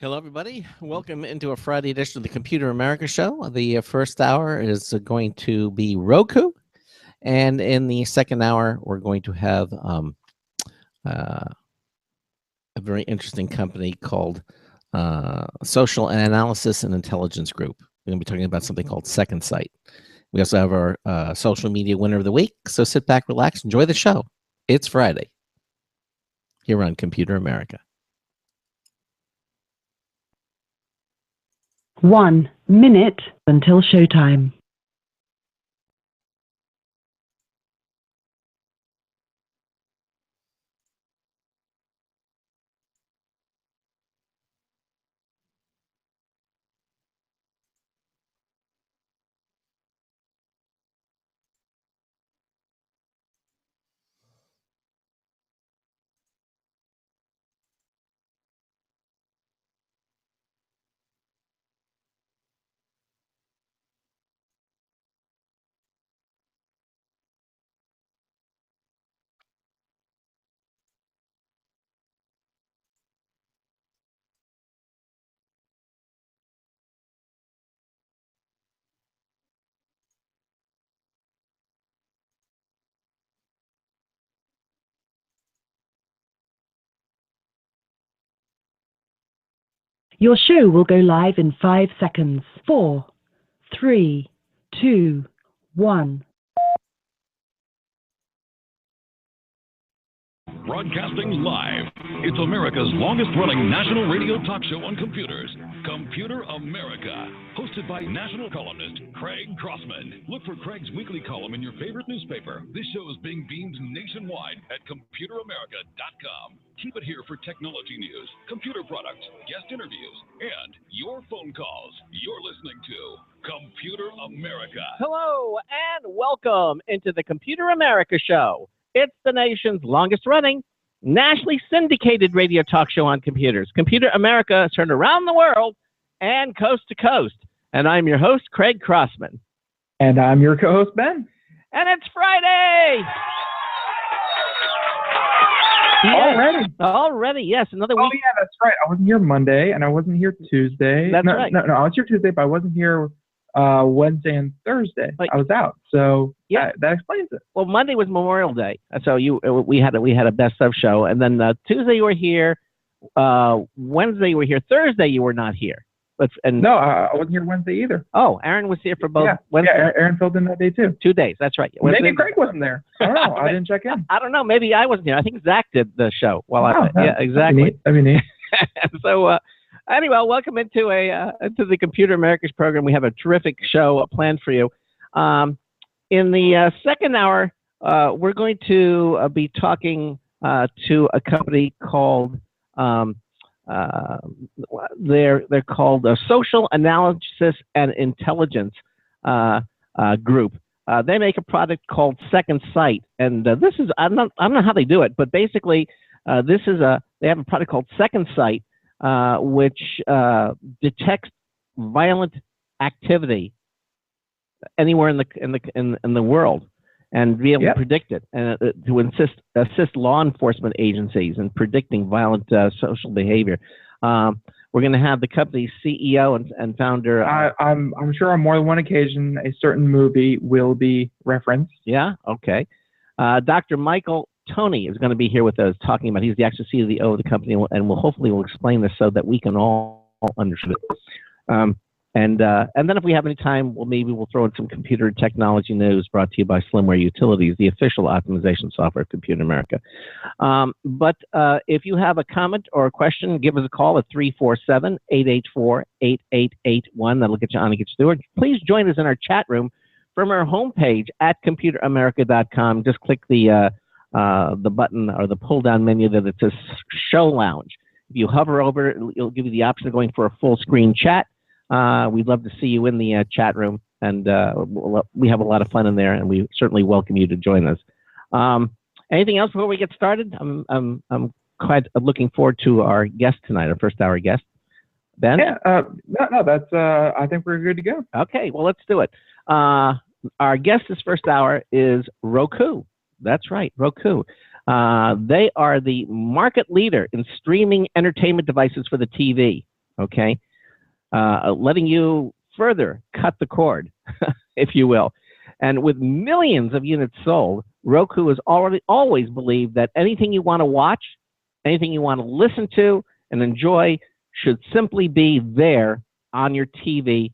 Hello, everybody. Welcome into a Friday edition of the Computer America Show. The first hour is going to be Roku, and in the second hour, we're going to have a very interesting company called Social and Analysis and Intelligence Group. We're going to be talking about something called Second Sight. We also have our social media winner of the week. So sit back, relax, enjoy the show. It's Friday here on Computer America. 1 minute until showtime. Your show will go live in 5 seconds. 4, 3, 2, 1. Broadcasting live. It's America's longest-running national radio talk show on computers, Computer America, hosted by national columnist Craig Crossman. Look for Craig's weekly column in your favorite newspaper. This show is being beamed nationwide at ComputerAmerica.com. Keep it here for technology news, computer products, guest interviews, and your phone calls. You're listening to Computer America. Hello, and welcome into the Computer America Show. It's the nation's longest-running, nationally syndicated radio talk show on computers. Computer America is heard around the world and coast to coast. And I'm your host, Craig Crossman. And I'm your co-host, Ben. And it's Friday! Already, yes. Another week. Oh, yeah, that's right. I wasn't here Monday, and I wasn't here Tuesday. That's right. No, I was here Tuesday, but I wasn't here Wednesday and Thursday. I was out, so yeah, that explains it. Well, Monday was Memorial Day, so we had a best of show, and then Tuesday you were here, Wednesday you were here, Thursday you were not here. No, I wasn't here Wednesday either. Oh, Aaron was here for both. Yeah, Aaron filled in that day too. 2 days, that's right. Maybe Craig wasn't there. I don't know. I didn't check in. I don't know. Maybe I wasn't here. I think Zach did the show. Yeah, exactly. That'd be neat. So. Anyway, welcome into the Computer America's program. We have a terrific show planned for you. In the second hour, we're going to be talking to a company called they're called Social Analysis and Intelligence Group. They make a product called Second Sight, and this is I don't know how they do it, but basically they have a product called Second Sight. Which detects violent activity anywhere in the world, and be able to predict it, and to assist law enforcement agencies in predicting violent social behavior. We're going to have the company's CEO and founder. I'm sure on more than one occasion a certain movie will be referenced. Yeah. Okay. Dr. Michael Tony is going to be here with us talking about. He's the actual CEO of the company, and hopefully we'll explain this so that we can all understand it. And then if we have any time, maybe we'll throw in some computer technology news brought to you by Slimware Utilities, the official optimization software of Computer America. But if you have a comment or a question, give us a call at 347-884-8881. That'll get you on and get you through it. Please join us in our chat room from our homepage at ComputerAmerica.com. Just click the button or the pull-down menu that it says Show Lounge. If you hover over it, it'll give you the option of going for a full-screen chat. We'd love to see you in the chat room, and we have a lot of fun in there, and we certainly welcome you to join us. Anything else before we get started? I'm quite looking forward to our guest tonight, our first hour guest. Ben? Yeah, no, that's, I think we're good to go. Okay, well, let's do it. Our guest this first hour is Roku. That's right, Roku. They are the market leader in streaming entertainment devices for the TV. okay, letting you further cut the cord, if you will. And with millions of units sold, Roku has always believed that anything you want to watch, anything you want to listen to and enjoy should simply be there on your TV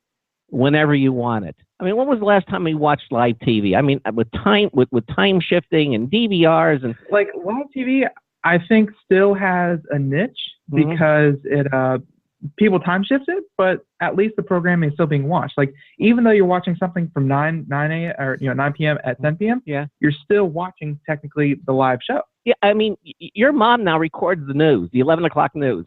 whenever you want it. I mean, when was the last time we watched live TV? I mean, with time shifting and DVRs and like live TV, I think still has a niche because it people time shifts it, but at least the programming is still being watched. Like even though you're watching something from 9 a.m. or 9 p.m. at 10 p.m., you're still watching technically the live show. Yeah, I mean, your mom now records the news, the 11 o'clock news,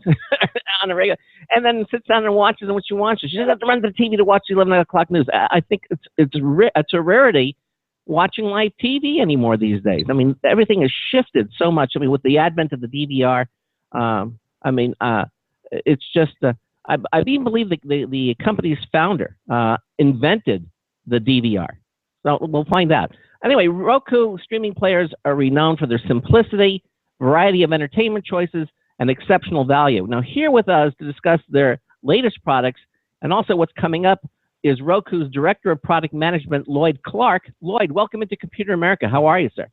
on a regular, and then sits down and watches what she wants. She doesn't have to run to the TV to watch the 11 o'clock news. I think it's a rarity watching live TV anymore these days. I mean, everything has shifted so much. I mean, with the advent of the DVR, it's just, I even believe the company's founder invented the DVR. So we'll find out. Anyway, Roku streaming players are renowned for their simplicity, variety of entertainment choices, and exceptional value. Now, here with us to discuss their latest products and also what's coming up is Roku's Director of Product Management, Lloyd Clark. Lloyd, welcome into Computer America. How are you, sir?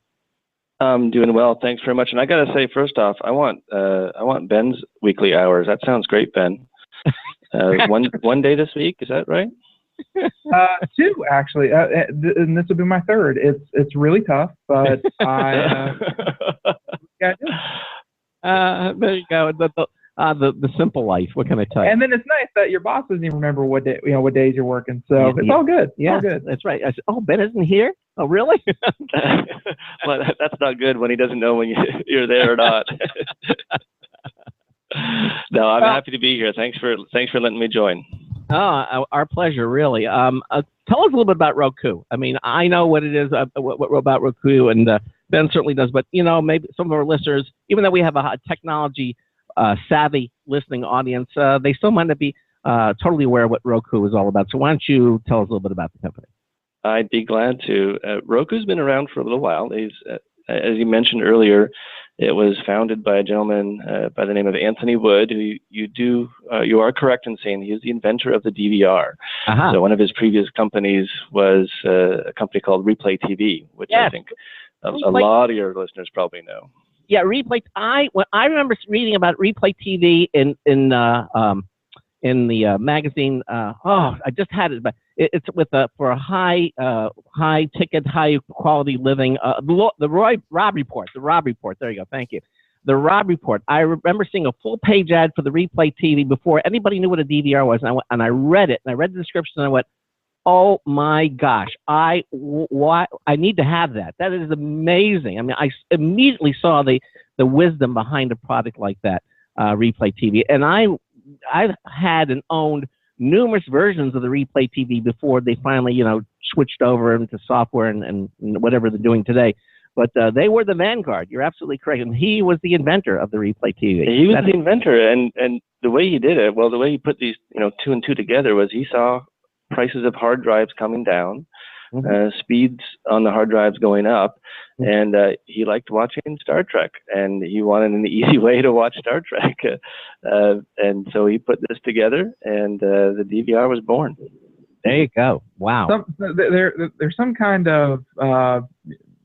I'm doing well. Thanks very much. And I got to say, first off, I want Ben's weekly hours. That sounds great, Ben. One day this week, is that right? Two actually, and this will be my third. It's really tough, but I there you go. The simple life. What can I tell you? And then it's nice that your boss doesn't even remember what day, what days you're working. So it's all good. Yeah, all good. That's right. I said, oh, Ben isn't here. Oh, really? Well, that's not good when he doesn't know when you're there or not. No, I'm happy to be here. Thanks for letting me join. Oh, our pleasure, really. Tell us a little bit about Roku. I mean, I know what it is what about Roku, and Ben certainly does. But maybe some of our listeners, even though we have a technology savvy listening audience, they still might not be totally aware of what Roku is all about. So why don't you tell us a little bit about the company? I'd be glad to. Roku's been around for a little while. As you mentioned earlier, it was founded by a gentleman by the name of Anthony Wood, who you are correct in saying he is the inventor of the DVR. Uh-huh. So one of his previous companies was a company called Replay TV, which I think a lot of your listeners probably know. Yeah, Replay. I remember reading about Replay TV in the magazine. I just had it, but it's for a high ticket, high quality living. The Rob Report. There you go. Thank you. The Rob Report. I remember seeing a full page ad for the Replay TV before anybody knew what a DVR was, and I read it, and I read the description, and I went, oh my gosh, I need to have that. That is amazing. I mean, I immediately saw the wisdom behind a product like that, Replay TV, and I've had and owned numerous versions of the Replay TV before they finally, switched over into software and whatever they're doing today. But they were the vanguard. You're absolutely correct. And he was the inventor of the Replay TV. He was the inventor, and the way he did it, the way he put these, two and two together was he saw prices of hard drives coming down, speeds on the hard drives going up, and he liked watching Star Trek, and he wanted an easy way to watch Star Trek, and so he put this together, and the DVR was born. There you go. Wow. There's some kind of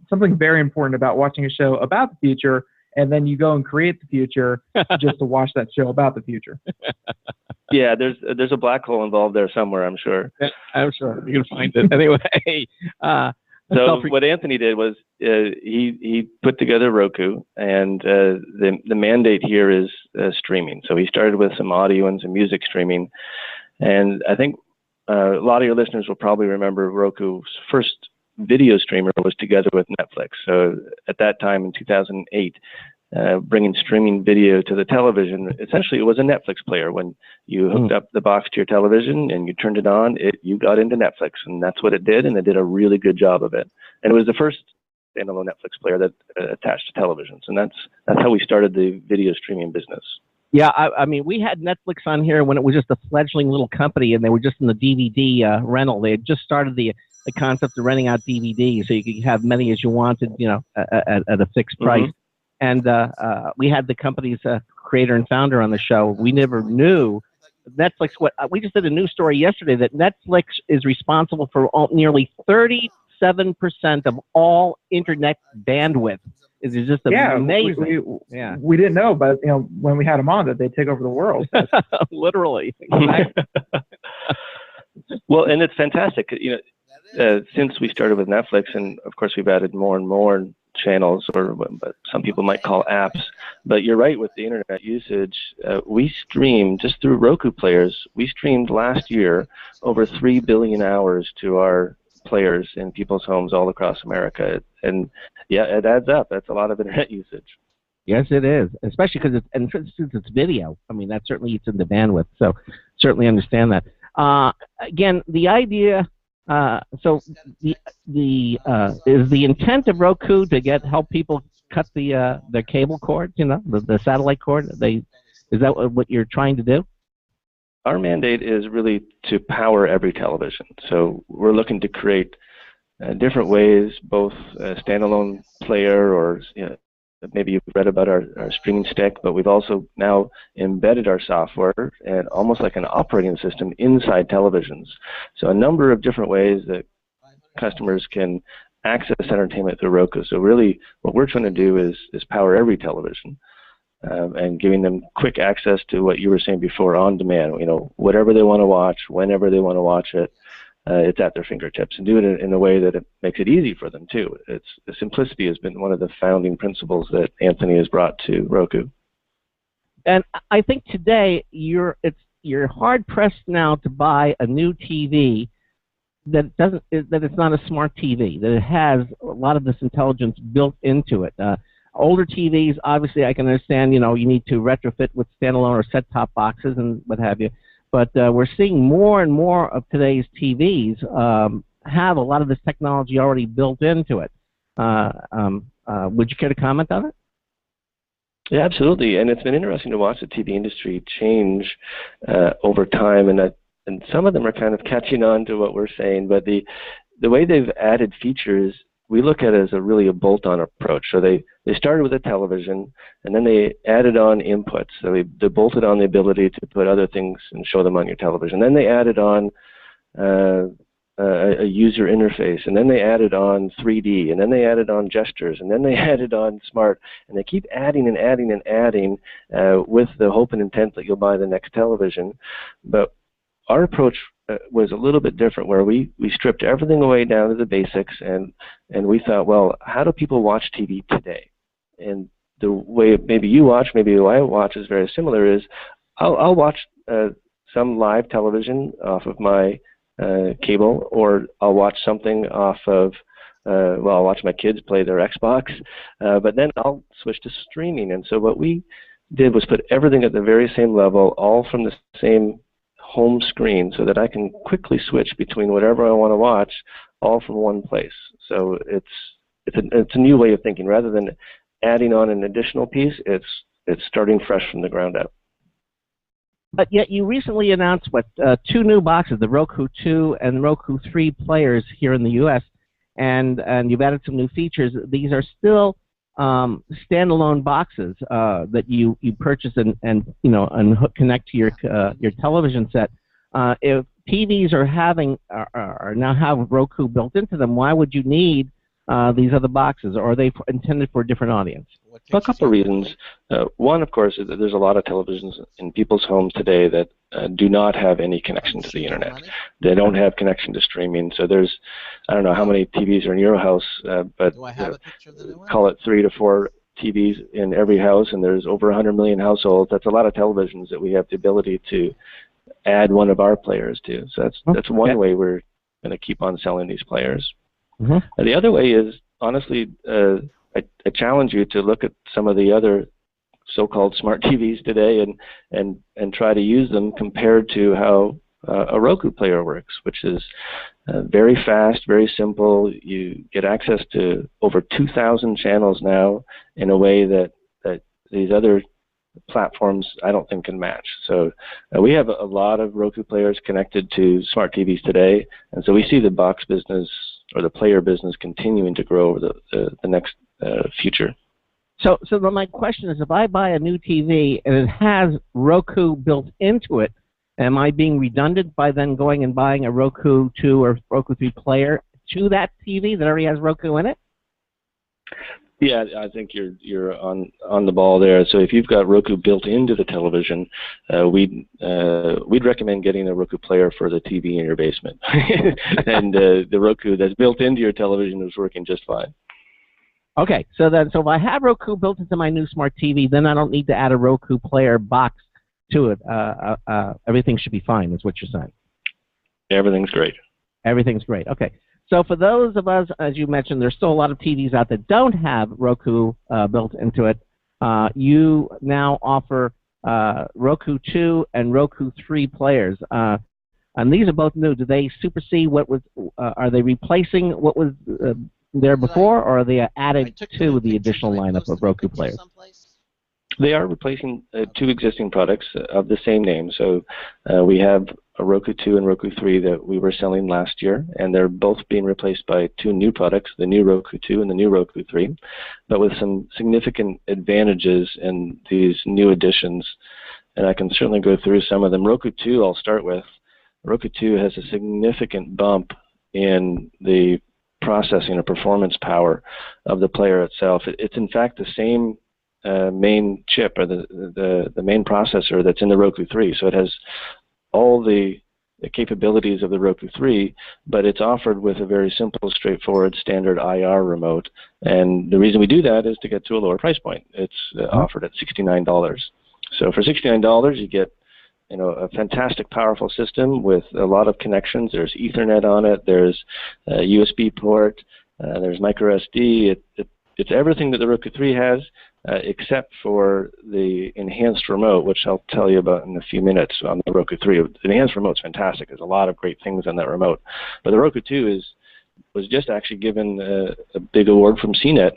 something very important about watching a show about the future, and then you go and create the future just to watch that show about the future. Yeah, there's a black hole involved there somewhere, I'm sure. Yeah, I'm sure you can find it anyway. So what Anthony did was he put together Roku, and the mandate here is streaming. So he started with some audio and some music streaming, and I think a lot of your listeners will probably remember Roku's first video streamer was together with Netflix. So at that time in 2008. Bringing streaming video to the television, essentially it was a Netflix player. When you hooked up the box to your television and you turned it on, you got into Netflix, and that's what it did, and it did a really good job of it. And it was the first standalone Netflix player that attached to televisions, and that's how we started the video streaming business. Yeah, I mean, we had Netflix on here when it was just a fledgling little company, and they were just in the DVD rental. They had just started the concept of renting out DVDs, so you could have many as you wanted, at a fixed price. And we had the company's creator and founder on the show. We never knew Netflix. What we just did a news story yesterday that Netflix is responsible for nearly 37% of all internet bandwidth. It's just amazing. We didn't know, but when we had them on, that they take over the world. Literally. Exactly. Well, and it's fantastic. Since we started with Netflix, and of course we've added more and more channels, or what some people might call apps. But you're right with the internet usage. We stream just through Roku players. We streamed last year over 3 billion hours to our players in people's homes all across America, and yeah, it adds up. That's a lot of internet usage. Yes, it is, especially because since it's video. I mean, that certainly eats into bandwidth. So certainly understand that. Again, the idea. So is the intent of Roku to help people cut their cable cord? The satellite cord. Is that what you're trying to do? Our mandate is really to power every television. So we're looking to create different ways, both a standalone player, or maybe you've read about our streaming stick, but we've also now embedded our software and almost like an operating system inside televisions. So a number of different ways that customers can access entertainment through Roku. So really what we're trying to do is power every television. And giving them quick access to what you were saying before, on demand. Whatever they want to watch, whenever they want to watch it, it's at their fingertips, and do it in a way that it makes it easy for them too. The simplicity has been one of the founding principles that Anthony has brought to Roku. And I think today you're hard pressed now to buy a new TV that it's not a smart TV, that it has a lot of this intelligence built into it. Older TVs, obviously, I can understand, you need to retrofit with standalone or set-top boxes and what have you. But we're seeing more and more of today's TVs have a lot of this technology already built into it. Would you care to comment on it? Yeah, absolutely. And it's been interesting to watch the TV industry change over time, and some of them are kind of catching on to what we're saying. But the way they've added features, we look at it as a bolt-on approach. So they started with a television, and then they added on inputs. So they bolted on the ability to put other things and show them on your television. Then they added on a user interface, and then they added on 3D, and then they added on gestures, and then they added on smart, and they keep adding and adding and adding with the hope and intent that you'll buy the next television. But our approach was a little bit different, where we stripped everything away down to the basics, and we thought, well, how do people watch TV today? And the way maybe you watch, maybe the way I watch is very similar. Is I'll watch some live television off of my cable, or I'll watch something off of I'll watch my kids play their Xbox, but then I'll switch to streaming. And so what we did was put everything at the very same level, all from the same home screen, so that I can quickly switch between whatever I want to watch, all from one place. So it's a new way of thinking. Rather than adding on an additional piece, it's starting fresh from the ground up. But yet you recently announced two new boxes, the Roku 2 and Roku 3 players here in the U.S., and you've added some new features. These are still standalone boxes that you purchase and connect to your television set. If TVs are now have Roku built into them, why would you need these other boxes, or are they intended for a different audience? For a couple of reasons. One, of course, is that there's a lot of televisions in people's homes today that do not have any connection to the internet. They don't have connection to streaming. So there's, I don't know how many TVs are in your house, but call it 3 to 4 TVs in every house, and there's over 100 million households. That's a lot of televisions that we have the ability to add one of our players to. So that's one way we're going to keep on selling these players. Mm-hmm. The other way is, honestly, I challenge you to look at some of the other so-called smart TVs today and try to use them compared to how a Roku player works, which is very fast, very simple. You get access to over 2,000 channels now in a way that these other platforms I don't think can match. So we have a lot of Roku players connected to smart TVs today, and so we see the box business or the player business continuing to grow over the next future. So then my question is, if I buy a new TV and it has Roku built into it, am I being redundant by then going and buying a Roku 2 or Roku 3 player to that TV that already has Roku in it? Yeah, I think you're on the ball there. So if you've got Roku built into the television, we'd recommend getting a Roku player for the TV in your basement, and the Roku that's built into your television is working just fine. Okay, so if I have Roku built into my new smart TV, then I don't need to add a Roku player box to it. Everything should be fine, is what you're saying. Everything's great. Everything's great. Okay. So for those of us, as you mentioned, there's still a lot of TVs out that don't have Roku built into it. You now offer Roku 2 and Roku 3 players. And these are both new. Do they supersede what was, are they replacing what was there before, or are they added to the additional lineup of Roku players? They are replacing two existing products of the same name. So we have a Roku 2 and Roku 3 that we were selling last year, and they're both being replaced by two new products, the new Roku 2 and the new Roku 3, but with some significant advantages in these new additions. And I can certainly go through some of them. Roku 2, I'll start with. Roku 2 has a significant bump in the processing or performance power of the player itself. It's in fact the same main chip, or the main processor that's in the Roku 3. So it has all the capabilities of the Roku 3, but it's offered with a very simple, straightforward, standard IR remote. And the reason we do that is to get to a lower price point. It's offered at $69. So for $69, you get a fantastic, powerful system with a lot of connections. There's Ethernet on it. There's a USB port. There's micro SD. It's everything that the Roku 3 has, except for the enhanced remote, which I'll tell you about in a few minutes on the Roku 3. The enhanced remote's fantastic. There's a lot of great things on that remote. But the Roku 2 was just actually given a big award from CNET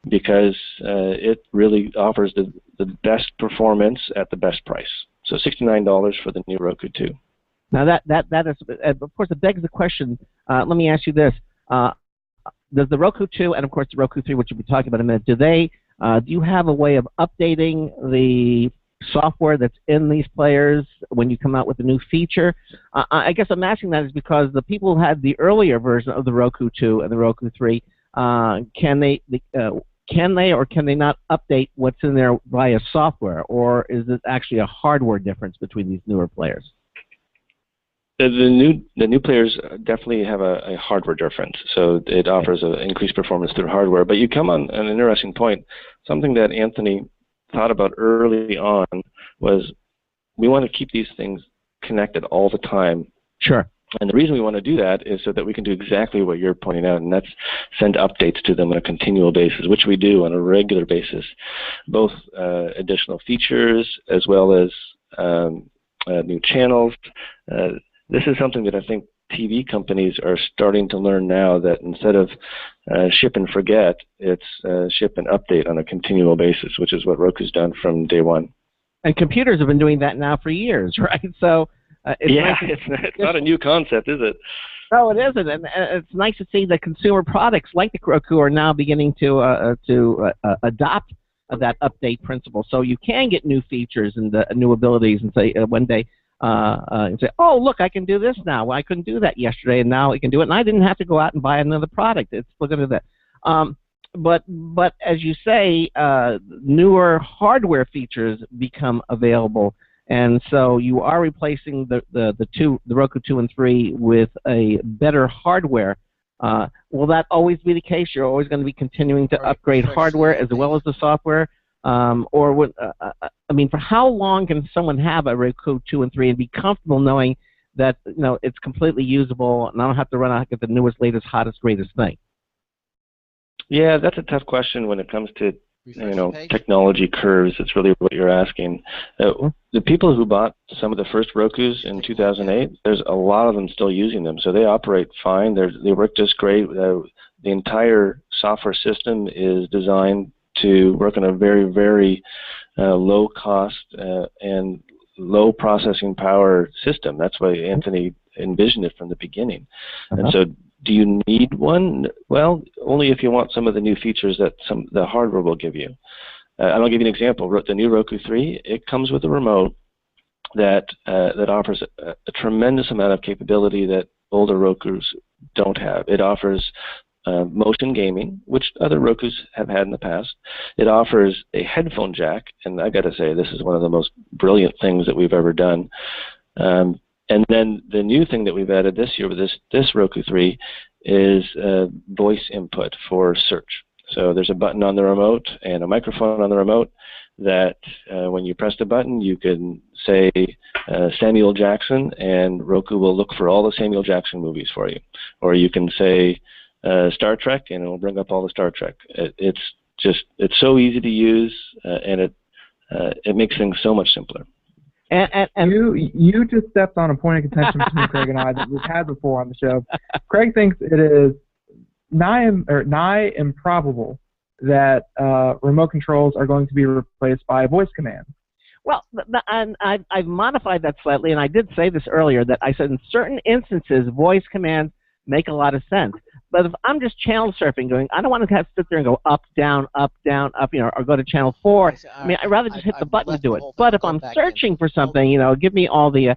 because it really offers the best performance at the best price. So $69 for the new Roku 2. Now that is, of course, it begs the question. Let me ask you this: does the Roku 2 and of course the Roku 3, which we'll be talking about in a minute, do you have a way of updating the software that's in these players when you come out with a new feature? I guess I'm asking that is because the people who had the earlier version of the Roku 2 and the Roku 3, can they or can they not update what's in there via software, or is it actually a hardware difference between these newer players? The new players definitely have a hardware difference, so it offers an increased performance through hardware. But you come on an interesting point. Something that Anthony thought about early on was we want to keep these things connected all the time. Sure. And the reason we want to do that is so that we can do exactly what you're pointing out, and that's send updates to them on a continual basis, which we do on a regular basis, both additional features as well as new channels. This is something that I think TV companies are starting to learn now, that instead of ship and forget, it's ship and update on a continual basis, which is what Roku's done from day one. And computers have been doing that now for years, right? So it's not a new concept, is it? No, it isn't, and it's nice to see that consumer products like the Roku are now beginning to adopt that update principle. So you can get new features and new abilities, and say one day, and say, "Oh, look, I can do this now. Well, I couldn't do that yesterday, and now I can do it, and I didn't have to go out and buy another product." Look at that. But as you say, newer hardware features become available. And so you are replacing the Roku 2 and 3 with a better hardware. Will that always be the case? You're always going to be continuing to upgrade hardware as well as the software? For how long can someone have a Roku 2 and 3 and be comfortable knowing that it's completely usable and I don't have to run out and get the newest, latest, hottest, greatest thing? Yeah, that's a tough question when it comes to technology curves. It's really what you're asking. The people who bought some of the first Rokus in 2008, there's a lot of them still using them, so they operate fine. They work just great. The entire software system is designed to work on a very, very low cost and low processing power system. That's why Anthony envisioned it from the beginning. And so, do you need one? Well, only if you want some of the new features that the hardware will give you. And I'll give you an example. The new Roku 3, it comes with a remote that offers a tremendous amount of capability that older Rokus don't have. It offers motion gaming, which other Rokus have had in the past. It offers a headphone jack, and I got to say, this is one of the most brilliant things that we've ever done. And then the new thing that we've added this year with this Roku 3 is voice input for search. So there's a button on the remote and a microphone on the remote that when you press the button, you can say Samuel Jackson, and Roku will look for all the Samuel Jackson movies for you. Or you can say Star Trek, and it will bring up all the Star Trek. It's so easy to use, and it makes things so much simpler. And you just stepped on a point of contention between Craig and I that we've had before on the show. Craig thinks it is nigh improbable that remote controls are going to be replaced by voice commands. Well, and I've modified that slightly, and I did say this earlier, that I said in certain instances, voice commands make a lot of sense. But if I'm just channel surfing, I don't want to have to sit there and go up, down, up, or go to channel 4. I mean, I'd rather just hit the button to do it. But if I'm searching for something, give me all the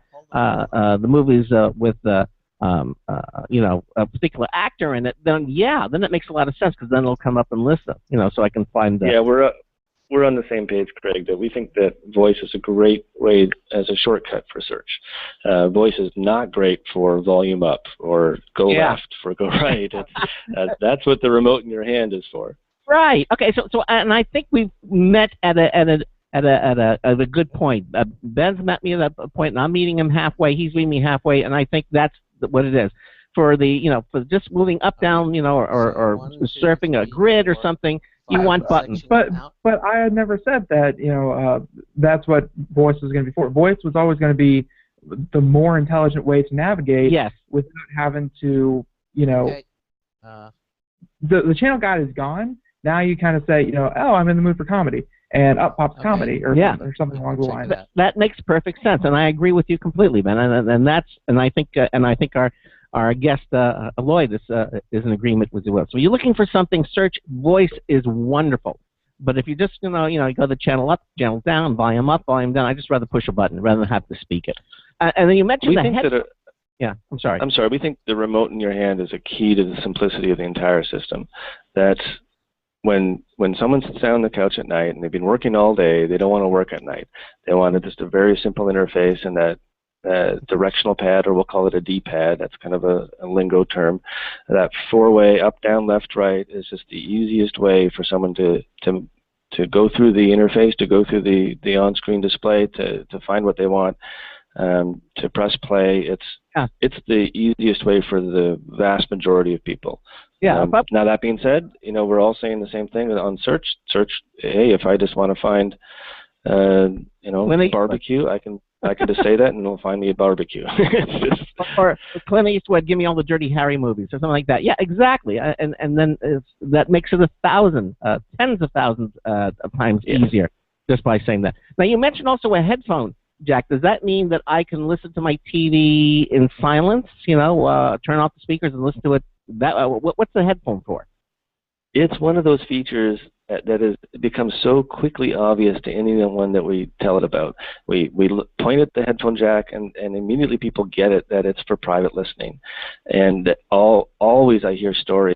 movies with a particular actor in it, then it makes a lot of sense, because then it'll come up and list them, so I can find the... Yeah, we're on the same page, Craig, that we think that voice is a great way as a shortcut for search. Voice is not great for volume up or go left for go right. That's what the remote in your hand is for. Right. Okay. So and I think we've met at a good point. Ben's met me at a point, and I'm meeting him halfway. He's meeting me halfway, and I think that's what it is. For the for just moving up, down, or surfing a grid or something. You want buttons. But I had never said that, that's what voice was going to be for. Voice was always going to be the more intelligent way to navigate without having to, the channel guide is gone. Now you kind of say, oh, I'm in the mood for comedy, and up pops comedy or something along the lines. That makes perfect sense, and I agree with you completely, Ben. And I think our guest, Lloyd, is in agreement with you. Well. So you're looking for something, search. Voice is wonderful. But if you just, you go the channel up, channel down, volume up, volume down, I'd just rather push a button rather than have to speak it. And then you mentioned I'm sorry. I'm sorry. We think the remote in your hand is a key to the simplicity of the entire system. That's when someone sits down on the couch at night and they've been working all day, they don't want to work at night. They want just a very simple interface, and that directional pad, or we'll call it a D-pad, that's kind of a lingo term. That 4-way up, down, left, right is just the easiest way for someone to go through the interface, to go through the on-screen display, to find what they want, to press play. It's the easiest way for the vast majority of people. Yeah. Now that being said, we're all saying the same thing on search. Hey, if I just want to find barbecue, I can just say that, and it'll find me a barbecue. Or Clint Eastwood, give me all the Dirty Harry movies, or something like that. Yeah, exactly. And then that makes it 1,000, tens of thousands of times easier just by saying that. Now, you mentioned also a headphone jack. Does that mean that I can listen to my TV in silence? Turn off the speakers and listen to it. What's the headphone for? It's one of those features that has become so quickly obvious to anyone that we tell it about. We point at the headphone jack, and immediately people get it, that it's for private listening. And always I hear stories.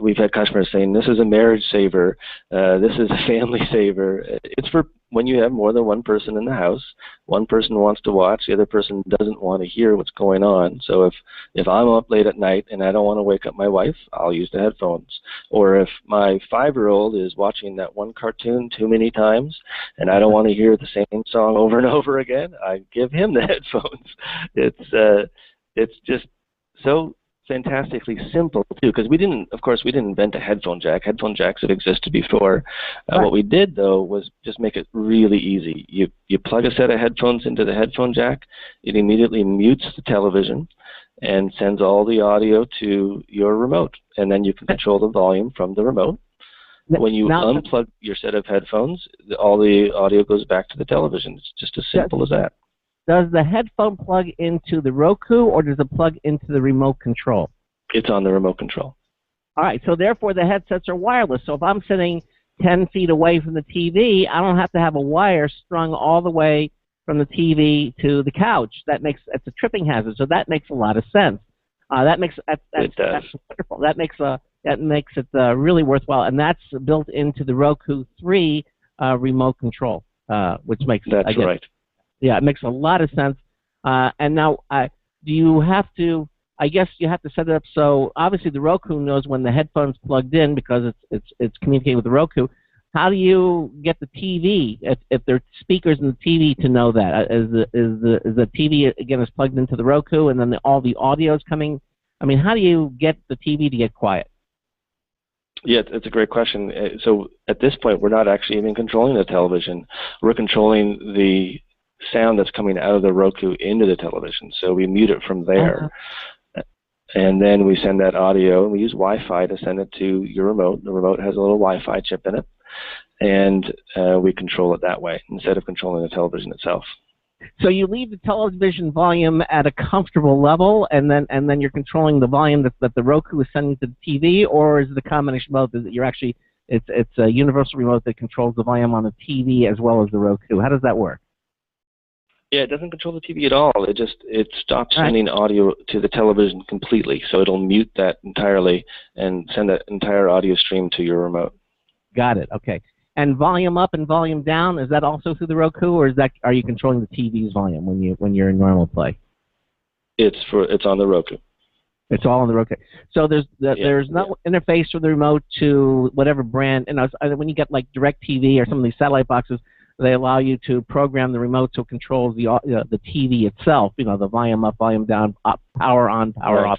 We've had customers saying, this is a marriage saver, this is a family saver. It's for when you have more than one person in the house. One person wants to watch, the other person doesn't want to hear what's going on. So if I'm up late at night and I don't want to wake up my wife, I'll use the headphones. Or if my 5-year-old is watching that one cartoon too many times and I don't want to hear the same song over and over again, I give him the headphones. It's just so fantastically simple too, because we didn't invent a headphone jack. Headphone jacks have existed before. What we did though was just make it really easy. You plug a set of headphones into the headphone jack, it immediately mutes the television and sends all the audio to your remote, and then you can control the volume from the remote. When you unplug your set of headphones, all the audio goes back to the television. It's just as simple as that. Does the headphone plug into the Roku, or does it plug into the remote control? It's on the remote control. All right, so therefore the headsets are wireless. So if I'm sitting 10 feet away from the TV, I don't have to have a wire strung all the way from the TV to the couch. It's a tripping hazard, so that makes a lot of sense. That's wonderful. That makes it really worthwhile, and that's built into the Roku 3 remote control, which makes that's right. Yeah, it makes a lot of sense. And now, do you have to? I guess you have to set it up so obviously the Roku knows when the headphone's plugged in because it's communicating with the Roku. How do you get the TV if there are speakers in the TV to know that? Is the TV again is plugged into the Roku and then all the audio is coming? I mean, how do you get the TV to get quiet? Yeah, it's a great question. So at this point, we're not actually even controlling the television. We're controlling the sound that's coming out of the Roku into the television. So we mute it from there. And then we send that audio, and we use Wi-Fi to send it to your remote. The remote has a little Wi-Fi chip in it, and we control it that way instead of controlling the television itself. So you leave the television volume at a comfortable level, and then you're controlling the volume that the Roku is sending to the TV, or is it a combination of both? Is it it's a universal remote that controls the volume on the TV as well as the Roku? How does that work? Yeah, it doesn't control the TV at all. It stops sending audio to the television completely. So it'll mute that entirely and send that entire audio stream to your remote. Got it. Okay. And volume up and volume down, is that also through the Roku, or are you controlling the TV's volume when you're in normal play? It's on the Roku. It's all on the Roku. So there's no interface for the remote to whatever brand. And when you get like DirecTV or some of these satellite boxes, they allow you to program the remote so it controls the TV itself. You know, the volume up, volume down, power on, power off.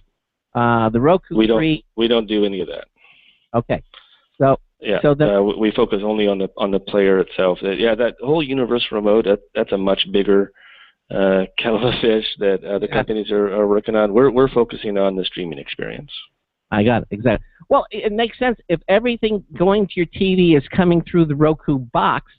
The Roku 3. We don't do any of that. Okay. So we focus only on the player itself. That whole universal remote, that's a much bigger kettle of fish that the companies are working on. We're focusing on the streaming experience. I got it, exactly. Well, it makes sense if everything going to your TV is coming through the Roku box,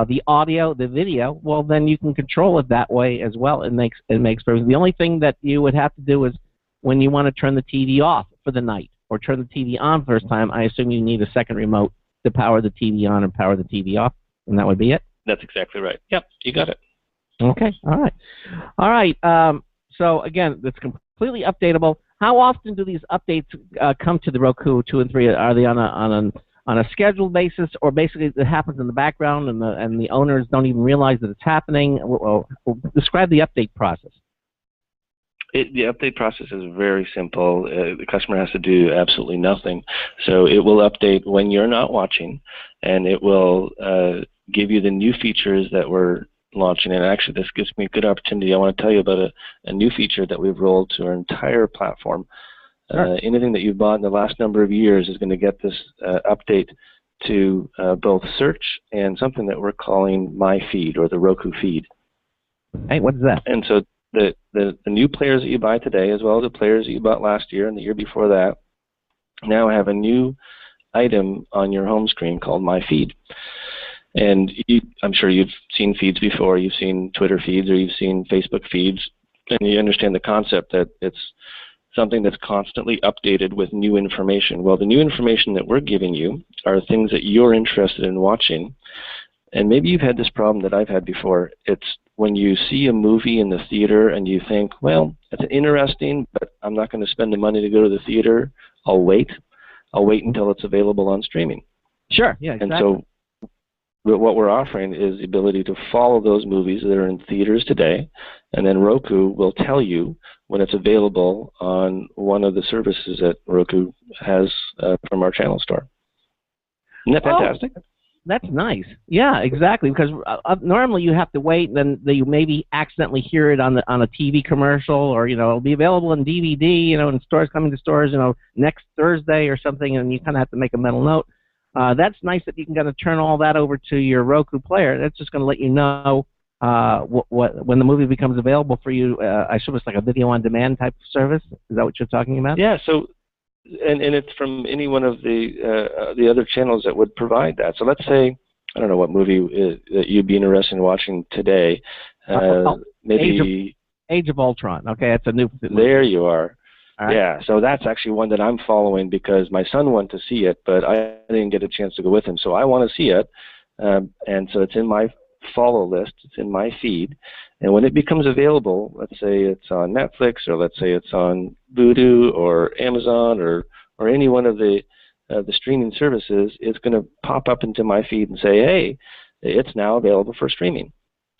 the audio, the video. Well, then you can control it that way as well. It makes perfect. The only thing that you would have to do is when you want to turn the TV off for the night or turn the TV on first time, I assume you need a second remote to power the TV on and power the TV off, and that would be it? That's exactly right. Yep, you got it. Okay, all right. So, again, it's completely updatable. How often do these updates come to the Roku 2 and 3? Are they on a scheduled basis, or basically it happens in the background and the owners don't even realize that it's happening? Well, describe the update process. The update process is very simple. The customer has to do absolutely nothing. So it will update when you're not watching, and it will give you the new features that we're launching. And actually, this gives me a good opportunity. I want to tell you about a new feature that we've rolled to our entire platform. Sure. Anything that you've bought in the last number of years is going to get this update to both search and something that we're calling My Feed, or the Roku feed. Hey, what is that? And so the new players that you buy today, as well as the players that you bought last year and the year before that, now have a new item on your home screen called My Feed. And I'm sure you've seen feeds before. You've seen Twitter feeds or you've seen Facebook feeds, and you understand the concept that it's something that's constantly updated with new information. Well, the new information that we're giving you are things that you're interested in watching. And maybe you've had this problem that I've had before. It's when you see a movie in the theater and you think, well, it's interesting, but I'm not going to spend the money to go to the theater. I'll wait until it's available on streaming. Sure, yeah, exactly. And so what we're offering is the ability to follow those movies that are in theaters today, and then Roku will tell you when it's available on one of the services that Roku has from our channel store. Isn't that fantastic? That's nice. Yeah, exactly. Because normally you have to wait, and then you maybe accidentally hear it on a TV commercial, or it'll be available in DVD, in stores, coming to stores, next Thursday or something, and you kind of have to make a mental note. That's nice that you can kind of turn all that over to your Roku player. That's just going to let you know when the movie becomes available for you. I assume it's like a video on demand type of service. Is that what you're talking about? Yeah. So. And it's from any one of the other channels that would provide that. So let's say, I don't know what movie that you'd be interested in watching today. Maybe Age of Ultron. Okay, that's a new. There you are. Right. Yeah. So that's actually one that I'm following because my son wanted to see it, but I didn't get a chance to go with him. So I want to see it, and so it's in my follow list. It's in my feed. And when it becomes available, let's say it's on Netflix, or let's say it's on Vudu or Amazon or any one of the streaming services, it's going to pop up into my feed and say, hey, it's now available for streaming.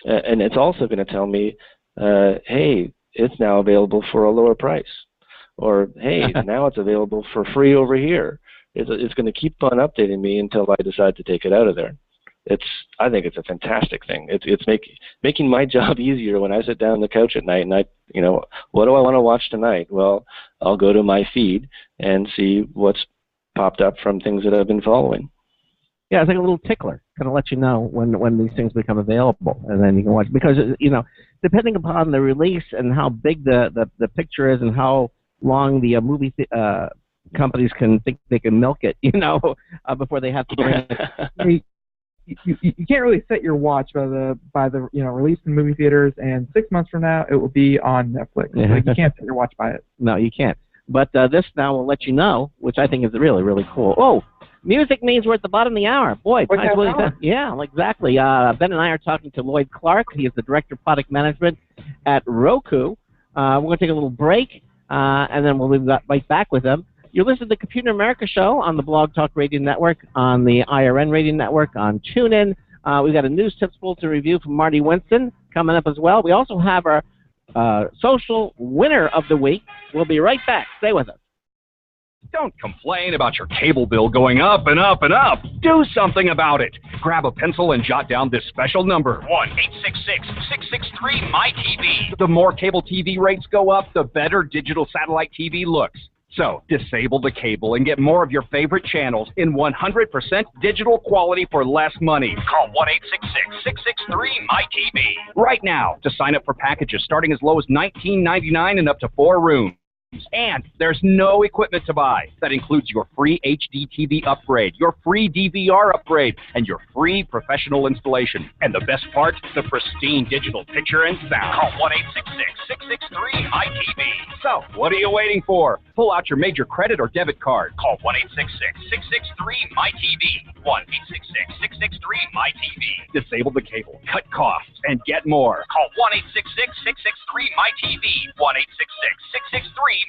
And it's also going to tell me, hey, it's now available for a lower price. Or, hey, now it's available for free over here. It's going to keep on updating me until I decide to take it out of there. I think it's a fantastic thing. It's making my job easier when I sit down on the couch at night and what do I want to watch tonight? Well, I'll go to my feed and see what's popped up from things that I've been following. Yeah, it's like a little tickler, kind of let you know when these things become available, and then you can watch. Because depending upon the release and how big the picture is and how long the movie companies can think they can milk it, before they have to bring it. You can't really set your watch by the release in movie theaters, and 6 months from now it will be on Netflix. Like, you can't set your watch by it. No, you can't. But this now will let you know, which I think is really, really cool. Oh, music means we're at the bottom of the hour. Boy, time's really fast. Yeah, exactly. Ben and I are talking to Lloyd Clark. He is the Director of Product Management at Roku. We're going to take a little break, and then we'll be right back with him. You're listening to the Computer America Show on the Blog Talk Radio Network, on the IRN Radio Network, on TuneIn. We've got a news tips bulletin review from Marty Winston coming up as well. We also have our social winner of the week. We'll be right back. Stay with us. Don't complain about your cable bill going up and up and up. Do something about it. Grab a pencil and jot down this special number, 1-866-663-MY-TV. The more cable TV rates go up, the better digital satellite TV looks. So, disable the cable and get more of your favorite channels in 100% digital quality for less money. Call 1-866-663-MY-TV right now to sign up for packages starting as low as $19.99 and up to 4 rooms. And there's no equipment to buy. That includes your free HD TV upgrade, your free DVR upgrade, and your free professional installation. And the best part, the pristine digital picture and sound. Call 1-866-663-MY-TV. So, what are you waiting for? Pull out your major credit or debit card. Call 1-866-663-MY-TV. 1-866-663-MY-TV. Disable the cable, cut costs, and get more. Call 1-866-663-MY-TV. 1-866-663-MY-TV.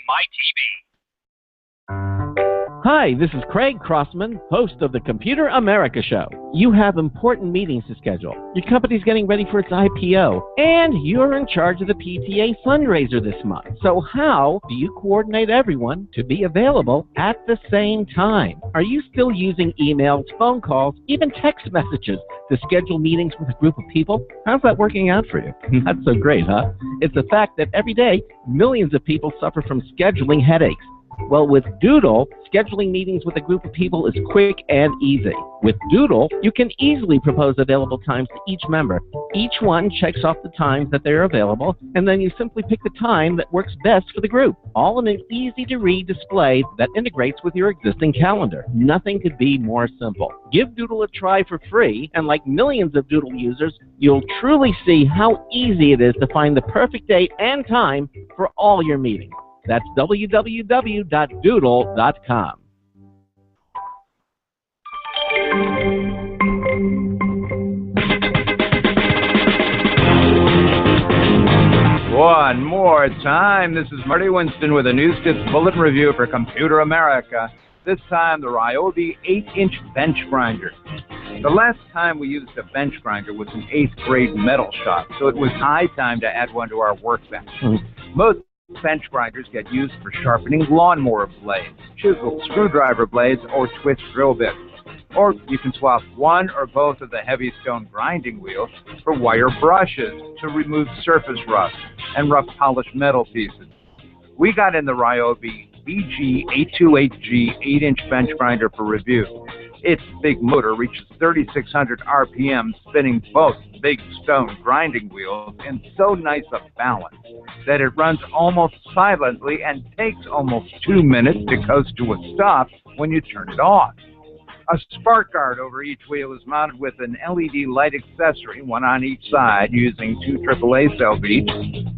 Hi, this is Craig Crossman, host of the Computer America Show. You have important meetings to schedule. Your company's getting ready for its IPO, and you're in charge of the PTA fundraiser this month. So how do you coordinate everyone to be available at the same time? Are you still using emails, phone calls, even text messages to schedule meetings with a group of people? How's that working out for you? That's so great, huh? It's a fact that every day, millions of people suffer from scheduling headaches. Well, with Doodle, scheduling meetings with a group of people is quick and easy. With Doodle, you can easily propose available times to each member. Each one checks off the times that they're available, and then you simply pick the time that works best for the group, all in an easy-to-read display that integrates with your existing calendar. Nothing could be more simple. Give Doodle a try for free, and like millions of Doodle users, you'll truly see how easy it is to find the perfect date and time for all your meetings. That's www.doodle.com. One more time. This is Marty Winston with a News Tips Bulletin Review for Computer America. This time, the Ryobi 8-inch bench grinder. The last time we used a bench grinder was in 8th grade metal shop, so it was high time to add one to our workbench. Most bench grinders get used for sharpening lawnmower blades, chiseled screwdriver blades, or twist drill bits. Or you can swap one or both of the heavy stone grinding wheels for wire brushes to remove surface rust and rough polished metal pieces. We got in the Ryobi BG828G 8-inch bench grinder for review. Its big motor reaches 3,600 RPM, spinning both big stone grinding wheels in so nice a balance that it runs almost silently and takes almost 2 minutes to coast to a stop when you turn it off. A spark guard over each wheel is mounted with an LED light accessory, one on each side, using 2 AAA cells each,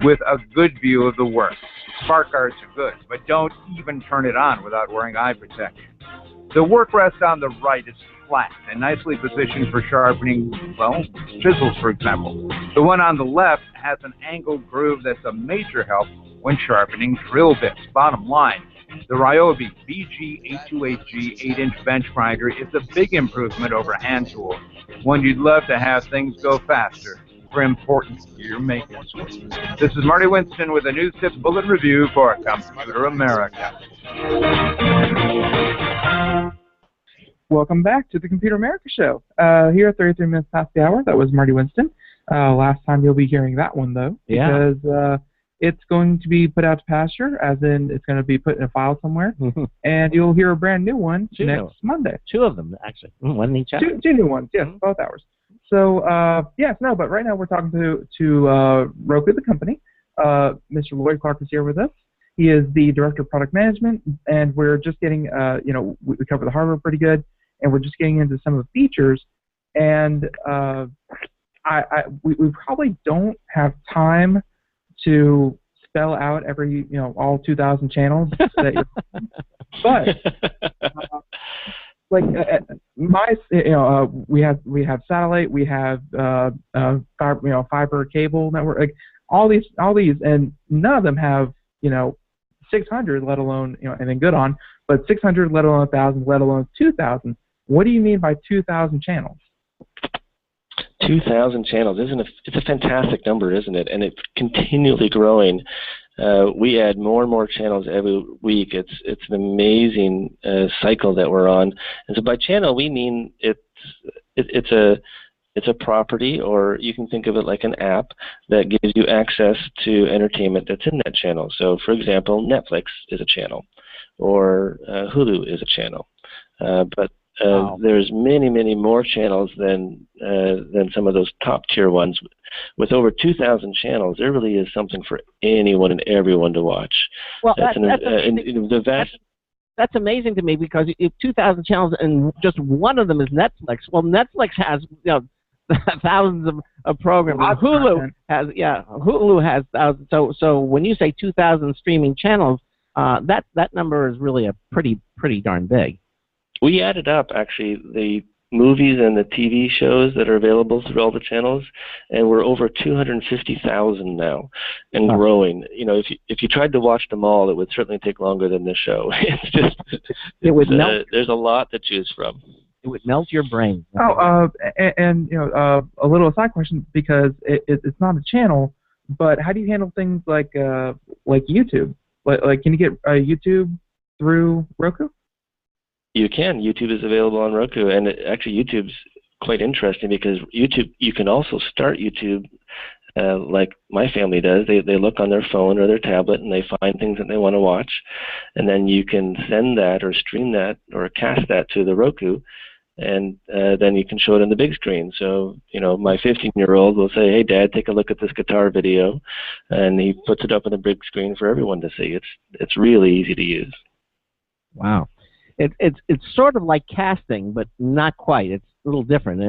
with a good view of the work. Spark guards are good, but don't even turn it on without wearing eye protection. The work rest on the right is flat and nicely positioned for sharpening, well, chisels, for example. The one on the left has an angled groove that's a major help when sharpening drill bits. Bottom line, the Ryobi BG828G 8-inch bench grinder is a big improvement over hand tools, one you'd love to have things go faster for important gear maintenance. This is Marty Winston with a News Tips Bullet Review for Computer America. Welcome back to the Computer America Show. Here at 33 minutes past the hour, that was Marty Winston. Last time you'll be hearing that one, though, because it's going to be put out to pasture, as in it's going to be put in a file somewhere, and you'll hear a brand new one next Monday. Two of them, actually. One in each hour. Two new ones, yes, both hours. So, but right now we're talking to Roku, the company. Mr. Lloyd Clark is here with us. He is the Director of Product Management, and we're just getting, we cover the hardware pretty good, and we're just getting into some of the features. And we probably don't have time to spell out every, all 2,000 channels that you're but we have satellite, we have fiber cable network, like all these, and none of them have 600, let alone anything good on, but 600, let alone 1,000, let alone 2,000. What do you mean by 2,000 channels? 2,000 channels, it's a fantastic number, isn't it? And it's continually growing. We add more and more channels every week. It's an amazing cycle that we're on. And so by channel, we mean it's a property, or you can think of it like an app that gives you access to entertainment that's in that channel. So, for example, Netflix is a channel, or Hulu is a channel. But there's many, many more channels than some of those top tier ones. With over 2,000 channels, there really is something for anyone and everyone to watch. Well, that's amazing to me, because if 2,000 channels and just one of them is Netflix, well, Netflix has thousands of programs. Hulu has thousands. So when you say 2,000 streaming channels, that number is really a pretty darn big. We added up, actually, the movies and the TV shows that are available through all the channels, and we're over 250,000 now, and growing. If you tried to watch them all, it would certainly take longer than this show. There's a lot to choose from. It would melt your brain. A little aside question, because it's not a channel, but how do you handle things like YouTube? Like, can you get YouTube through Roku? You can. YouTube is available on Roku, and actually YouTube's quite interesting, because you can also start YouTube like my family does. They look on their phone or their tablet, and they find things that they want to watch, and then you can send that or stream that or cast that to the Roku, and then you can show it on the big screen. So, my 15-year-old will say, "Hey, Dad, take a look at this guitar video," and he puts it up on the big screen for everyone to see. It's really easy to use. Wow. It's sort of like casting, but not quite. It's a little different.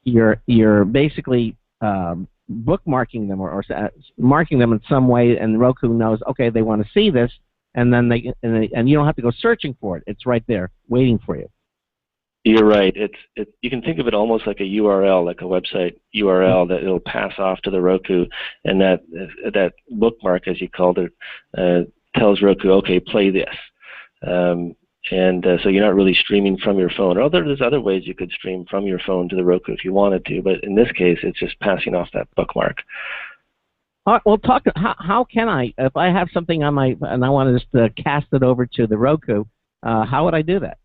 You're basically bookmarking them or marking them in some way, and Roku knows, okay, they want to see this, and then and you don't have to go searching for it. It's right there waiting for you. You're right. You can think of it almost like a URL, like a website URL that it'll pass off to the Roku, and that bookmark, as you called it, tells Roku, okay, play this. So you're not really streaming from your phone. Or there's other ways you could stream from your phone to the Roku if you wanted to, but in this case, it's just passing off that bookmark. All right, well, how can I, if I have something on and I want to just cast it over to the Roku, how would I do that?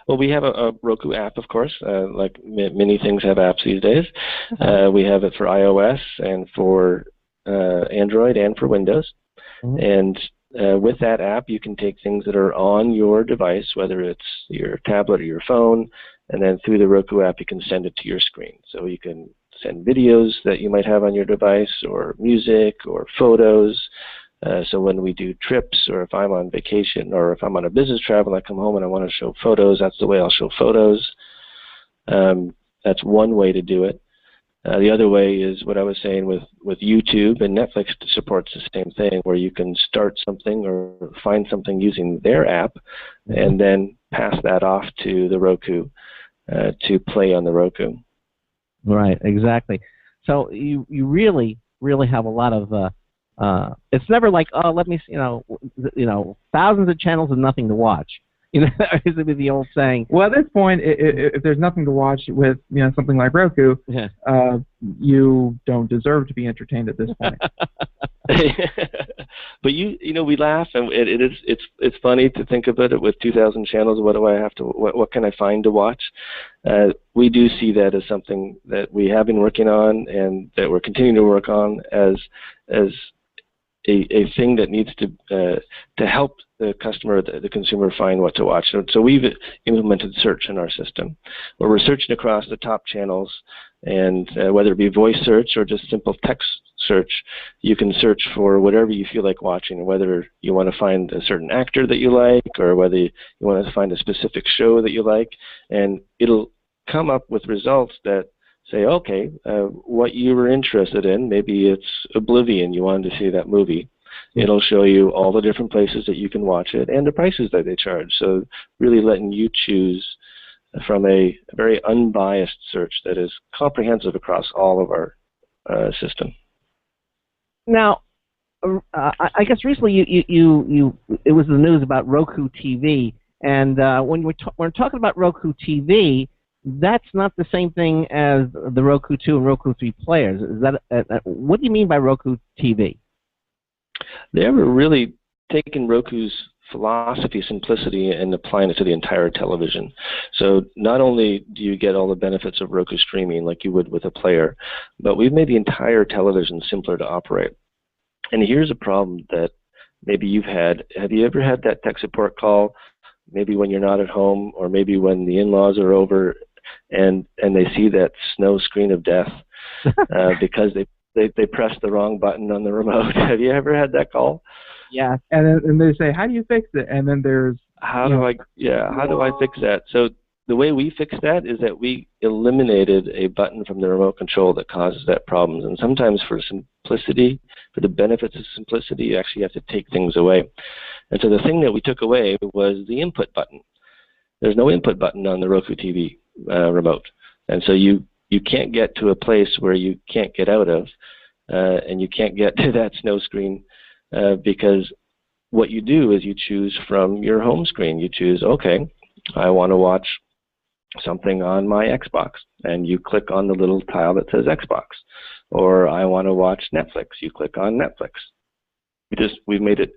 Well, we have a Roku app, of course. Like many things have apps these days. We have it for iOS and for Android and for Windows. And with that app, you can take things that are on your device, whether it's your tablet or your phone, and then through the Roku app, you can send it to your screen. So you can send videos that you might have on your device, or music, or photos. So when we do trips, or if I'm on vacation, or if I'm on a business travel, I come home and I want to show photos, that's the way I'll show photos. That's one way to do it. The other way is what I was saying with YouTube, and Netflix supports the same thing, where you can start something or find something using their app, and then pass that off to the Roku to play on the Roku. Right, exactly. So you really have a lot of. It's never like, oh, let me, thousands of channels and nothing to watch. Is the old saying. Well, at this point, if there's nothing to watch with something like Roku, you don't deserve to be entertained at this point. But we laugh, and it's funny to think about it. With 2,000 channels, what can I find to watch? We do see that as something that we have been working on, and that we're continuing to work on as a thing that needs to help the customer, the consumer, find what to watch. So we've implemented search in our system, where we're searching across the top channels, and whether it be voice search or just simple text search, you can search for whatever you feel like watching, whether you want to find a certain actor that you like, or whether you want to find a specific show that you like, and it'll come up with results that say, okay, what you were interested in, maybe it's Oblivion, you wanted to see that movie. It'll show you all the different places that you can watch it and the prices that they charge. So really letting you choose from a very unbiased search that is comprehensive across all of our system. Now, I guess recently it was the news about Roku TV, and when we're talking about Roku TV, that's not the same thing as the Roku 2 and Roku 3 players. Is that what do you mean by Roku TV? They ever really taken Roku's philosophy, simplicity, and applying it to the entire television. So not only do you get all the benefits of Roku streaming like you would with a player, but we've made the entire television simpler to operate. And here's a problem that maybe you've had. Have you ever had that tech support call, maybe when you're not at home, or maybe when the in-laws are over, and they see that snow screen of death because they pressed the wrong button on the remote? Have you ever had that call? Yeah. And they say, how do you fix it? And then there's how do I fix that? So the way we fix that is that we eliminated a button from the remote control that causes that problem. And sometimes for simplicity, for the benefits of simplicity, you actually have to take things away. And so the thing that we took away was the input button. There's no input button on the Roku TV remote. And so you can't get to a place where you can't get out of, and you can't get to that snow screen because what you do is you choose from your home screen. You choose, okay, I want to watch something on my Xbox, and you click on the little tile that says Xbox. Or I want to watch Netflix. You click on Netflix. We've made it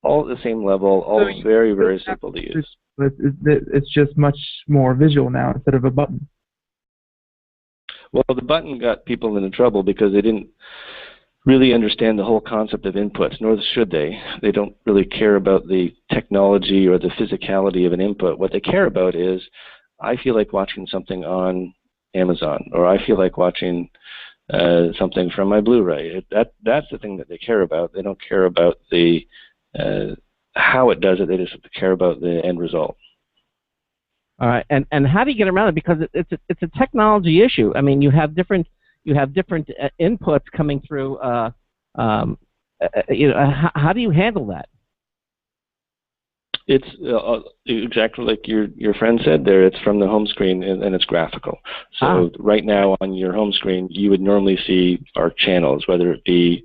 all at the same level, all very, very simple to use. It's just much more visual now instead of a button. Well, the button got people into trouble because they didn't really understand the whole concept of inputs, nor should they. They don't really care about the technology or the physicality of an input. What they care about is, I feel like watching something on Amazon, or I feel like watching something from my Blu-ray. That's the thing that they care about. They don't care about the how it does it. They just care about the end result. All right, and how do you get around it? Because it's a technology issue. I mean, you have different inputs coming through. How do you handle that? It's exactly like your friend said there. It's from the home screen, and it's graphical. So right now on your home screen, you would normally see our channels, whether it be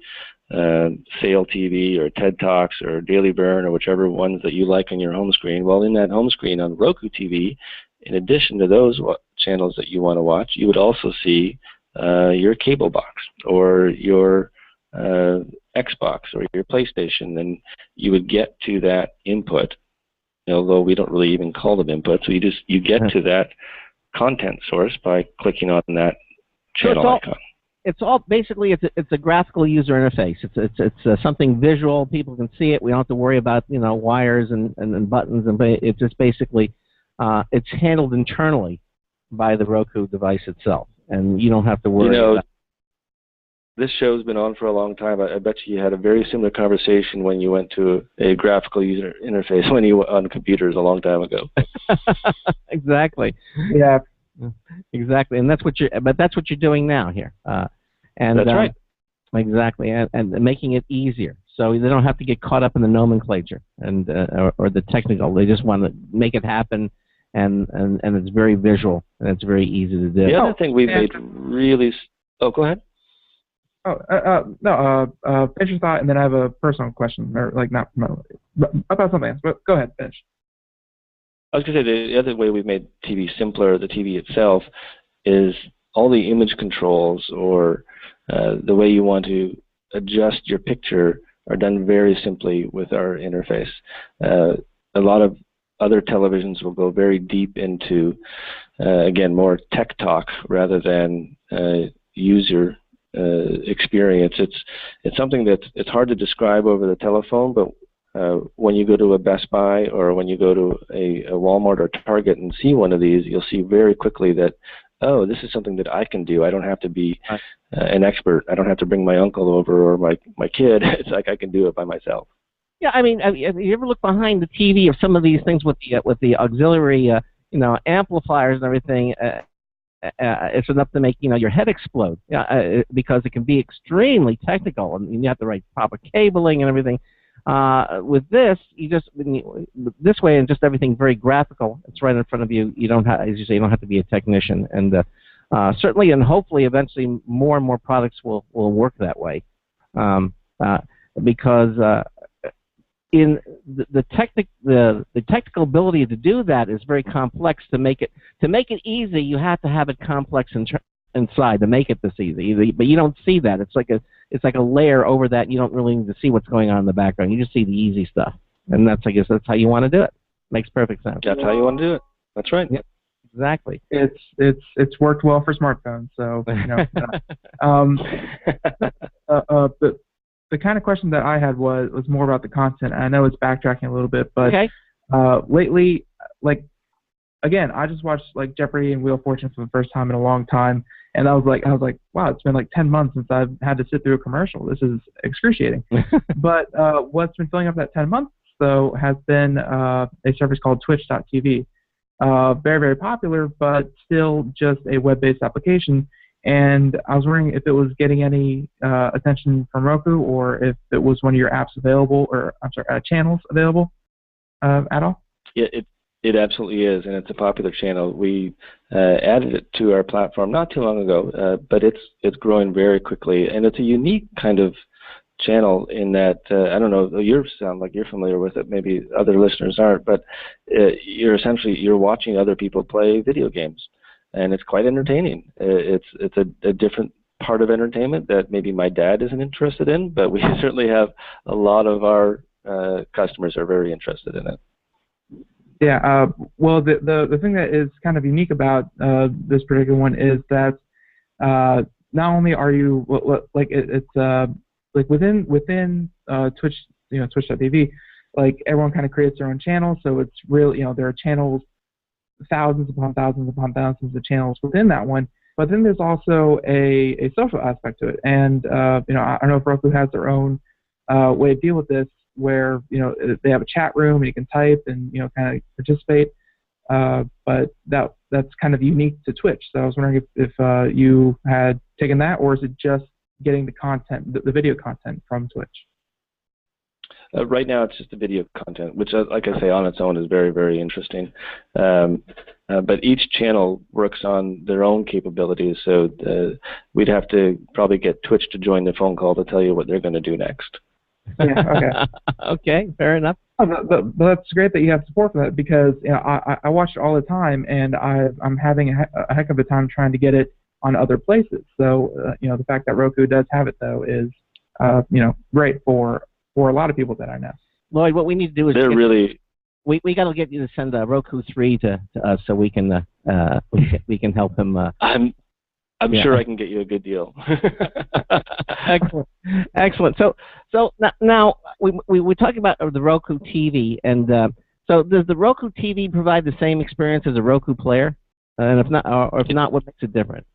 Sale TV or TED Talks or Daily Burn or whichever ones that you like on your home screen. Well, in that home screen on Roku TV, in addition to those channels that you want to watch, you would also see your cable box or your Xbox or your PlayStation, and you would get to that input. Although we don't really even call them inputs, you get to that content source by clicking on that channel icon. It's all basically it's a graphical user interface. It's something visual. People can see it. We don't have to worry about wires and buttons, and it's just basically it's handled internally by the Roku device itself, and you don't have to worry about it. This show's been on for a long time. I bet you had a very similar conversation when you went to a graphical user interface when you were on computers a long time ago. Exactly. Yeah. Exactly, and that's what you're doing now here. And That's right. Exactly, and making it easier, so they don't have to get caught up in the nomenclature and or the technical. They just want to make it happen, and it's very visual and it's very easy to do. The other thing we've made really. Oh, go ahead. No. Finish your thought, and then I have a personal question, or like not about something else. But go ahead, finish. I was going to say the other way we've made TV simpler, the TV itself, is all the image controls or the way you want to adjust your picture are done very simply with our interface. A lot of other televisions will go very deep into, again, more tech talk rather than user experience. It's something it's hard to describe over the telephone, but when you go to a Best Buy or when you go to a Walmart or Target and see one of these, you'll see very quickly that, oh, this is something that I can do. I don't have to be an expert. I don't have to bring my uncle over or my kid. It's like I can do it by myself. Yeah, I mean, have you ever looked behind the TV of some of these things with the auxiliary, amplifiers and everything? It's enough to make your head explode, because it can be extremely technical, and you have the right proper cabling and everything. With this, this way, and just everything very graphical. It's right in front of you. You don't have, as you say, you don't have to be a technician, and certainly and hopefully, eventually, more and more products will work that way, because in the technical ability to do that is very complex. To make it easy, you have to have it complex inside to make it this easy. But you don't see that. It's like a layer over that. And you don't really need to see what's going on in the background. You just see the easy stuff, and I guess that's how you want to do it. Makes perfect sense. That's how you want to do it. That's right. Yep. Exactly. It's worked well for smartphones. So but the kind of question that I had was more about the content. I know it's backtracking a little bit, but okay. Lately, again, I just watched Jeopardy and Wheel of Fortune for the first time in a long time, and I was like, wow, it's been 10 months since I've had to sit through a commercial. This is excruciating. But what's been filling up that 10 months though has been a service called Twitch.tv. Very, very popular, but still just a web-based application. And I was wondering if it was getting any attention from Roku, or if it was one of your apps available, or channels available at all. Yeah, it absolutely is, and it's a popular channel. We added it to our platform not too long ago, but it's growing very quickly, and it's a unique kind of channel in that I don't know. You sound like you're familiar with it. Maybe other listeners aren't, but you're watching other people play video games. And it's quite entertaining. It's a different part of entertainment that maybe my dad isn't interested in, but we certainly have a lot of our customers are very interested in it. Yeah. Well, the thing that is kind of unique about this particular one is that not only are you within Twitch, Twitch.tv, everyone kind of creates their own channel, so it's really there are channels. Thousands upon thousands of channels within that one, but then there's also a social aspect to it, and I don't know if Roku has their own way to deal with this, where they have a chat room and you can type and kind of participate, but that's kind of unique to Twitch. So I was wondering if you had taken that, or is it just getting the content, the video content from Twitch? Right now, it's just the video content, which, like I say, on its own is very, very interesting. But each channel works on their own capabilities, so we'd have to probably get Twitch to join the phone call to tell you what they're going to do next. Yeah, okay. Okay, fair enough. But that's great that you have support for that, because I watch it all the time, and I'm having a heck of a time trying to get it on other places. So the fact that Roku does have it, though, is great for a lot of people that I know. Lloyd, what we need to do is we got to get you to send a Roku 3 to us, so we can help him. I'm sure I can get you a good deal. Excellent. So now we're talking about the Roku TV, and so does the Roku TV provide the same experience as a Roku player? And if not, what makes it different?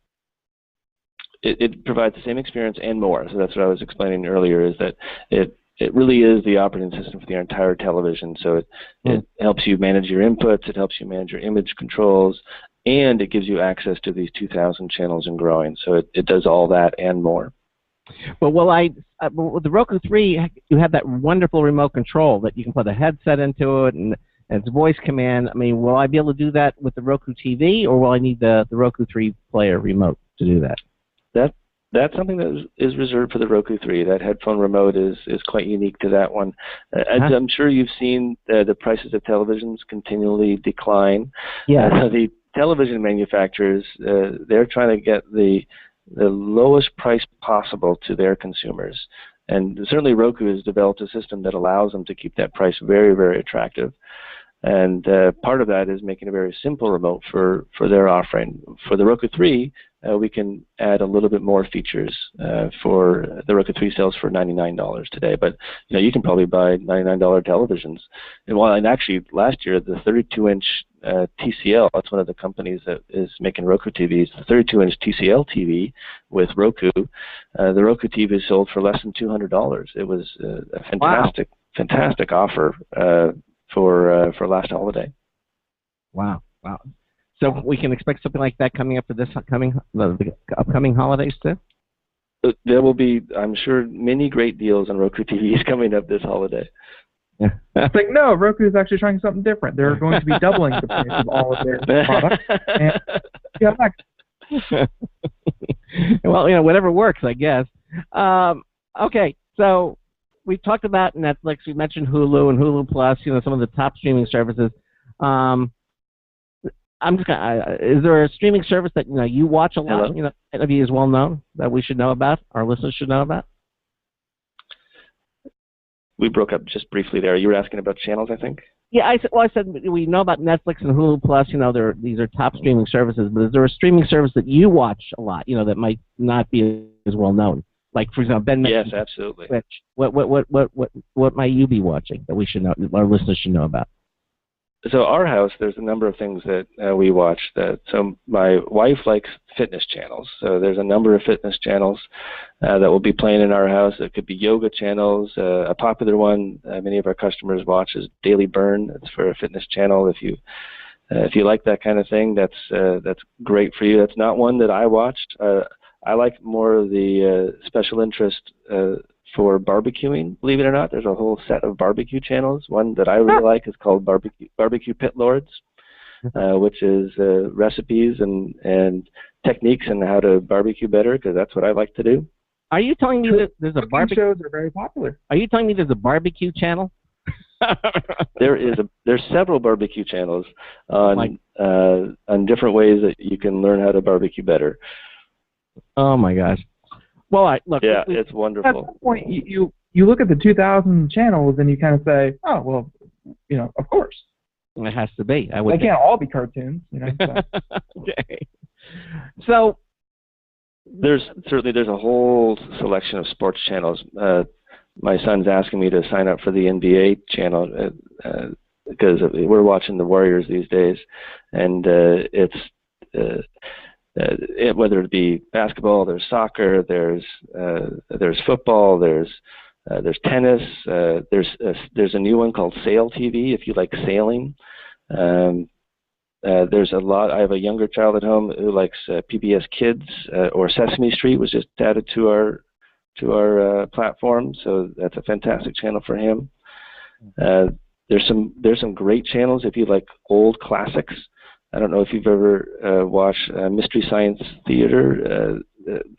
It provides the same experience and more. So that's what I was explaining earlier, is that it really is the operating system for the entire television. So it helps you manage your inputs, it helps you manage your image controls, and it gives you access to these 2,000 channels and growing. So it does all that and more. Well, with the Roku 3, you have that wonderful remote control that you can put a headset into it and it's voice command. I mean, will I be able to do that with the Roku TV, or will I need the Roku 3 player remote to do that? That's something that is reserved for the Roku 3. That headphone remote is quite unique to that one. As I'm sure you've seen, the prices of televisions continually decline. Yeah. The television manufacturers, they're trying to get the lowest price possible to their consumers. And certainly Roku has developed a system that allows them to keep that price very, very attractive. And part of that is making a very simple remote for their offering. For the Roku 3, we can add a little bit more features. For the Roku 3 sells for $99 today, but you can probably buy $99 televisions. And actually last year the 32-inch TCL, that's one of the companies that is making Roku TVs. The 32-inch TCL TV with Roku, the Roku TV sold for less than $200. It was a fantastic offer for last holiday. Wow. So we can expect something like that coming up for the upcoming holidays too? There will be, I'm sure, many great deals on Roku TVs coming up this holiday. Yeah. It's like, no, Roku is actually trying something different. They're going to be doubling the price of all of their products. And, well, whatever works, I guess. Okay, so we've talked about Netflix. We mentioned Hulu and Hulu Plus. Some of the top streaming services. Is there a streaming service that you watch a lot? That is well known that we should know about, our listeners should know about. We broke up just briefly there. You were asking about channels, I think. Yeah, I said we know about Netflix and Hulu Plus. These are top streaming services. But is there a streaming service that you watch a lot? That might not be as well known. Like, for example, Ben mentioned. Yes, absolutely. Twitch. What might you be watching that we should know? Our listeners should know about. So our house, there's a number of things that we watch. So my wife likes fitness channels. So there's a number of fitness channels that will be playing in our house. It could be yoga channels. A popular one many of our customers watch is Daily Burn. It's for a fitness channel. If you like that kind of thing, that's great for you. That's not one that I watched. I like more of the special interest for barbecuing. Believe it or not, there's a whole set of barbecue channels. One that I really like is called Barbecue Pit Lords, which is recipes and techniques on how to barbecue better, because that's what I like to do. Are you telling me that there's a barbecue shows are very popular? Are you telling me there's a barbecue channel? There's several barbecue channels on different ways that you can learn how to barbecue better. Oh my gosh. Well, look. Yeah, it's wonderful. At some point, you look at the 2,000 channels and you kind of say, oh, well, of course. It has to be. They can't all be cartoons, So. Okay. So there's a whole selection of sports channels. My son's asking me to sign up for the NBA channel because we're watching the Warriors these days, and whether it be basketball, there's soccer, there's football, there's tennis, there's a new one called Sail TV if you like sailing. There's a lot. I have a younger child at home who likes PBS Kids or Sesame Street was just added to our platform, so that's a fantastic channel for him. There's some great channels if you like old classics. I don't know if you've ever watched Mystery Science Theater,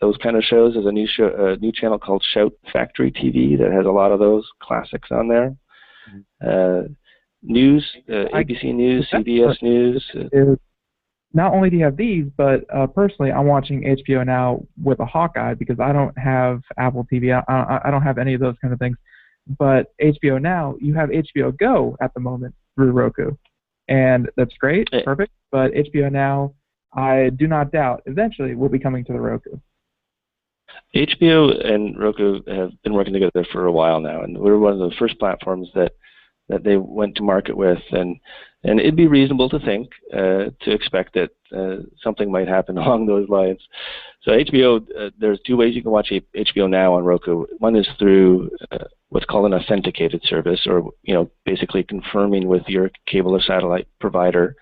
those kind of shows. There's a new channel called Shout Factory TV that has a lot of those classics on there. News, ABC News, CBS News. Not only do you have these, but personally, I'm watching HBO Now with a Hawkeye because I don't have Apple TV. I don't have any of those kind of things. But HBO Now, you have HBO Go at the moment through Roku. And that's great, perfect. But HBO Now, I do not doubt, eventually will be coming to the Roku. HBO and Roku have been working together for a while now, and we're one of the first platforms that they went to market with, and it'd be reasonable to think, to expect that something might happen along those lines. So HBO, there's two ways you can watch HBO Now on Roku. One is through what's called an authenticated service, or basically confirming with your cable or satellite provider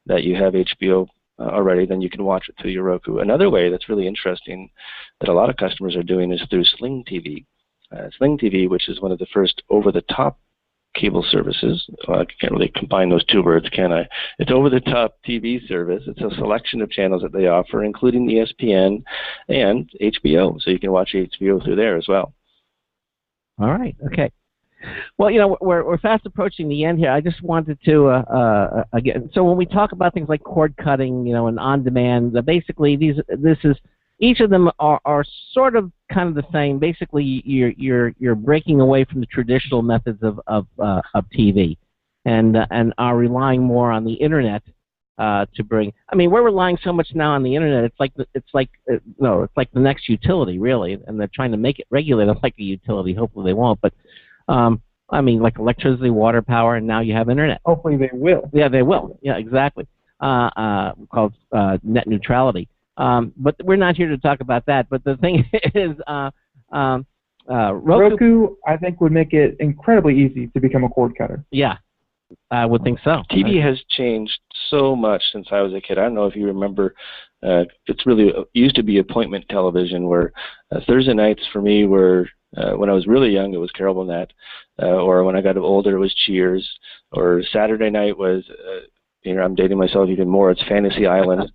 that you have HBO already, then you can watch it through your Roku. Another way that's really interesting that a lot of customers are doing is through Sling TV. Sling TV, which is one of the first over-the-top cable services. I can't really combine those two words, can I? It's over-the-top TV service. It's a selection of channels that they offer, including ESPN and HBO. So you can watch HBO through there as well. All right. Okay. Well, we're fast approaching the end here. I just wanted to again. So when we talk about things like cord cutting, and on-demand, basically each of them are sort of kind of the same. Basically, you're breaking away from the traditional methods of TV, and are relying more on the internet to bring. I mean, we're relying so much now on the internet. It's like the next utility, really, and they're trying to make it regulated like a utility. Hopefully, they won't, but. I mean, like electricity, water, power, and now you have internet. Hopefully they will. Yeah, they will. Yeah, exactly. Called net neutrality. But we're not here to talk about that. But the thing is, Roku, I think, would make it incredibly easy to become a cord cutter. Yeah, I would think so. TV has changed so much since I was a kid. I don't know if you remember. It's really used to be appointment television, where Thursday nights for me were. When I was really young, it was Carol Burnett, or when I got older, it was Cheers, or Saturday night was, I'm dating myself even more, it's Fantasy Island,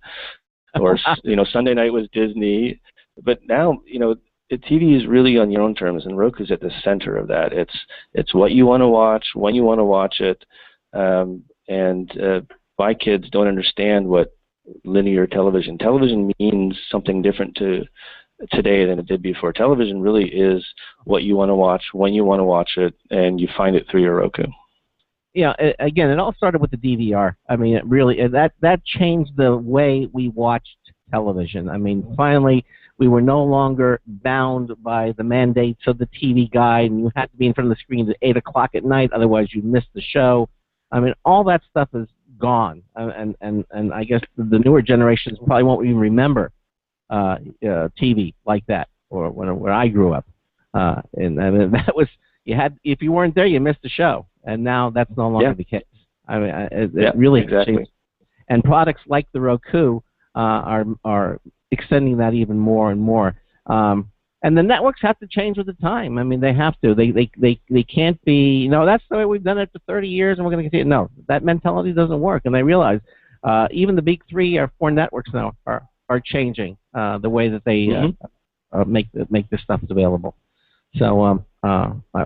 or, Sunday night was Disney. But now, TV is really on your own terms, and Roku's at the center of that. It's what you want to watch, when you want to watch it, and my kids don't understand what linear television. Television means something different to today than it did before. Television really is what you want to watch, when you want to watch it, and you find it through your Roku. Yeah, again, it all started with the DVR. I mean, it really that changed the way we watched television. I mean, finally, we were no longer bound by the mandates of the TV guide, and you had to be in front of the screen at 8 o'clock at night, otherwise you missed the show. I mean, all that stuff is gone, and I guess the newer generations probably won't even remember TV like that, or when I grew up, and I mean, that was if you weren't there, you missed the show, and now that's no longer the case. I mean, it really changed. And products like the Roku are extending that even more and more. And the networks have to change with the time. I mean, they have to. They can't be. That's the way we've done it for 30 years, and we're going to continue. No, that mentality doesn't work, and they realize even the big 3 or 4 networks now are changing the way that they make this stuff available. So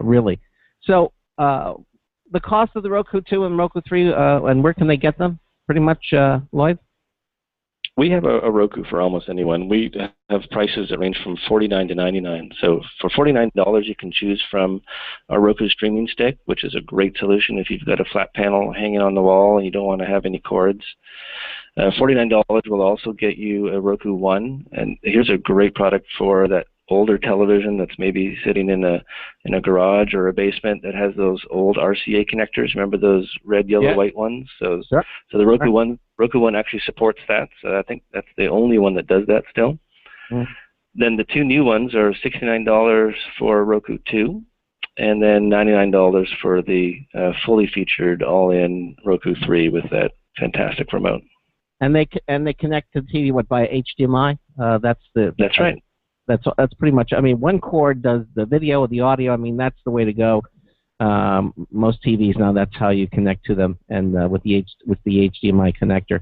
really, so the cost of the Roku 2 and Roku 3, and where can they get them? Pretty much, Lloyd. We have a Roku for almost anyone. We have prices that range from $49 to $99. So for $49, you can choose from a Roku streaming stick, which is a great solution if you've got a flat panel hanging on the wall and you don't want to have any cords. $49 will also get you a Roku One, and here's a great product for that older television that's maybe sitting in a garage or a basement that has those old RCA connectors. Remember those red, yellow, white ones? So the Roku One actually supports that. So I think that's the only one that does that still. Then the 2 new ones are $69 for Roku 2, and then $99 for the fully featured all-in Roku 3 with that fantastic remote. And they connect to the TV by HDMI. That's right. That's pretty much. I mean, one cord does the video, the audio. I mean, that's the way to go. Most TVs now, that's how you connect to them, and with the HDMI connector.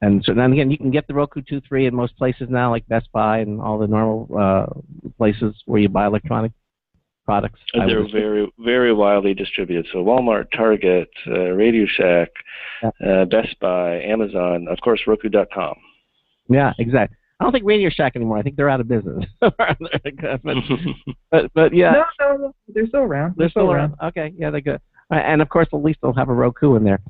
And so then again, you can get the Roku 2, 3 in most places now, like Best Buy and all the normal places where you buy electronic products. They're very, very widely distributed. So Walmart, Target, Radio Shack, Best Buy, Amazon, of course, Roku.com. Yeah, exactly. I don't think Radio Shack anymore. I think they're out of business. but yeah. No, they're still around. They're still around. Okay, yeah, they're good. And of course, at least they'll have a Roku in there.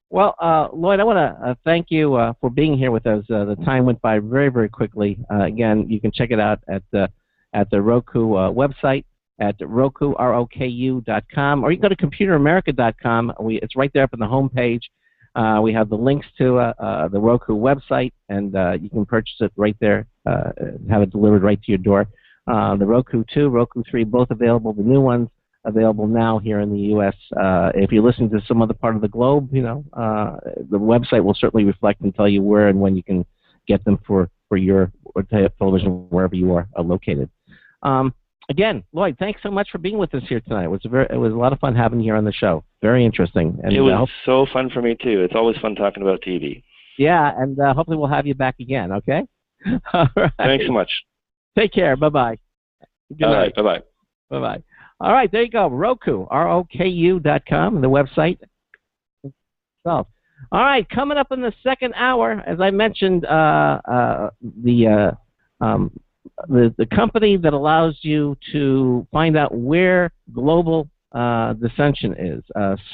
Well, Lloyd, I want to thank you for being here with us. The time went by very, very quickly. Again, you can check it out at the Roku website at Roku.com, or you can go to ComputerAmerica.com. It's right there up on the home page. We have the links to the Roku website, and you can purchase it right there, have it delivered right to your door. The Roku 2, Roku 3, both available, the new ones, available now here in the U.S. If you're listening to some other part of the globe, the website will certainly reflect and tell you where and when you can get them for your television wherever you are located. Again, Lloyd, thanks so much for being with us here tonight. It was a lot of fun having you here on the show. Very interesting. And it was so fun for me too. It's always fun talking about TV. Yeah, and hopefully we'll have you back again. Okay. All right. Thanks so much. Take care. Bye-bye. Good All night. right. Bye-bye. Bye-bye. All right, there you go. Roku, ROKU.com, the website. So, all right, coming up in the second hour, as I mentioned, the company that allows you to find out where global dissension is.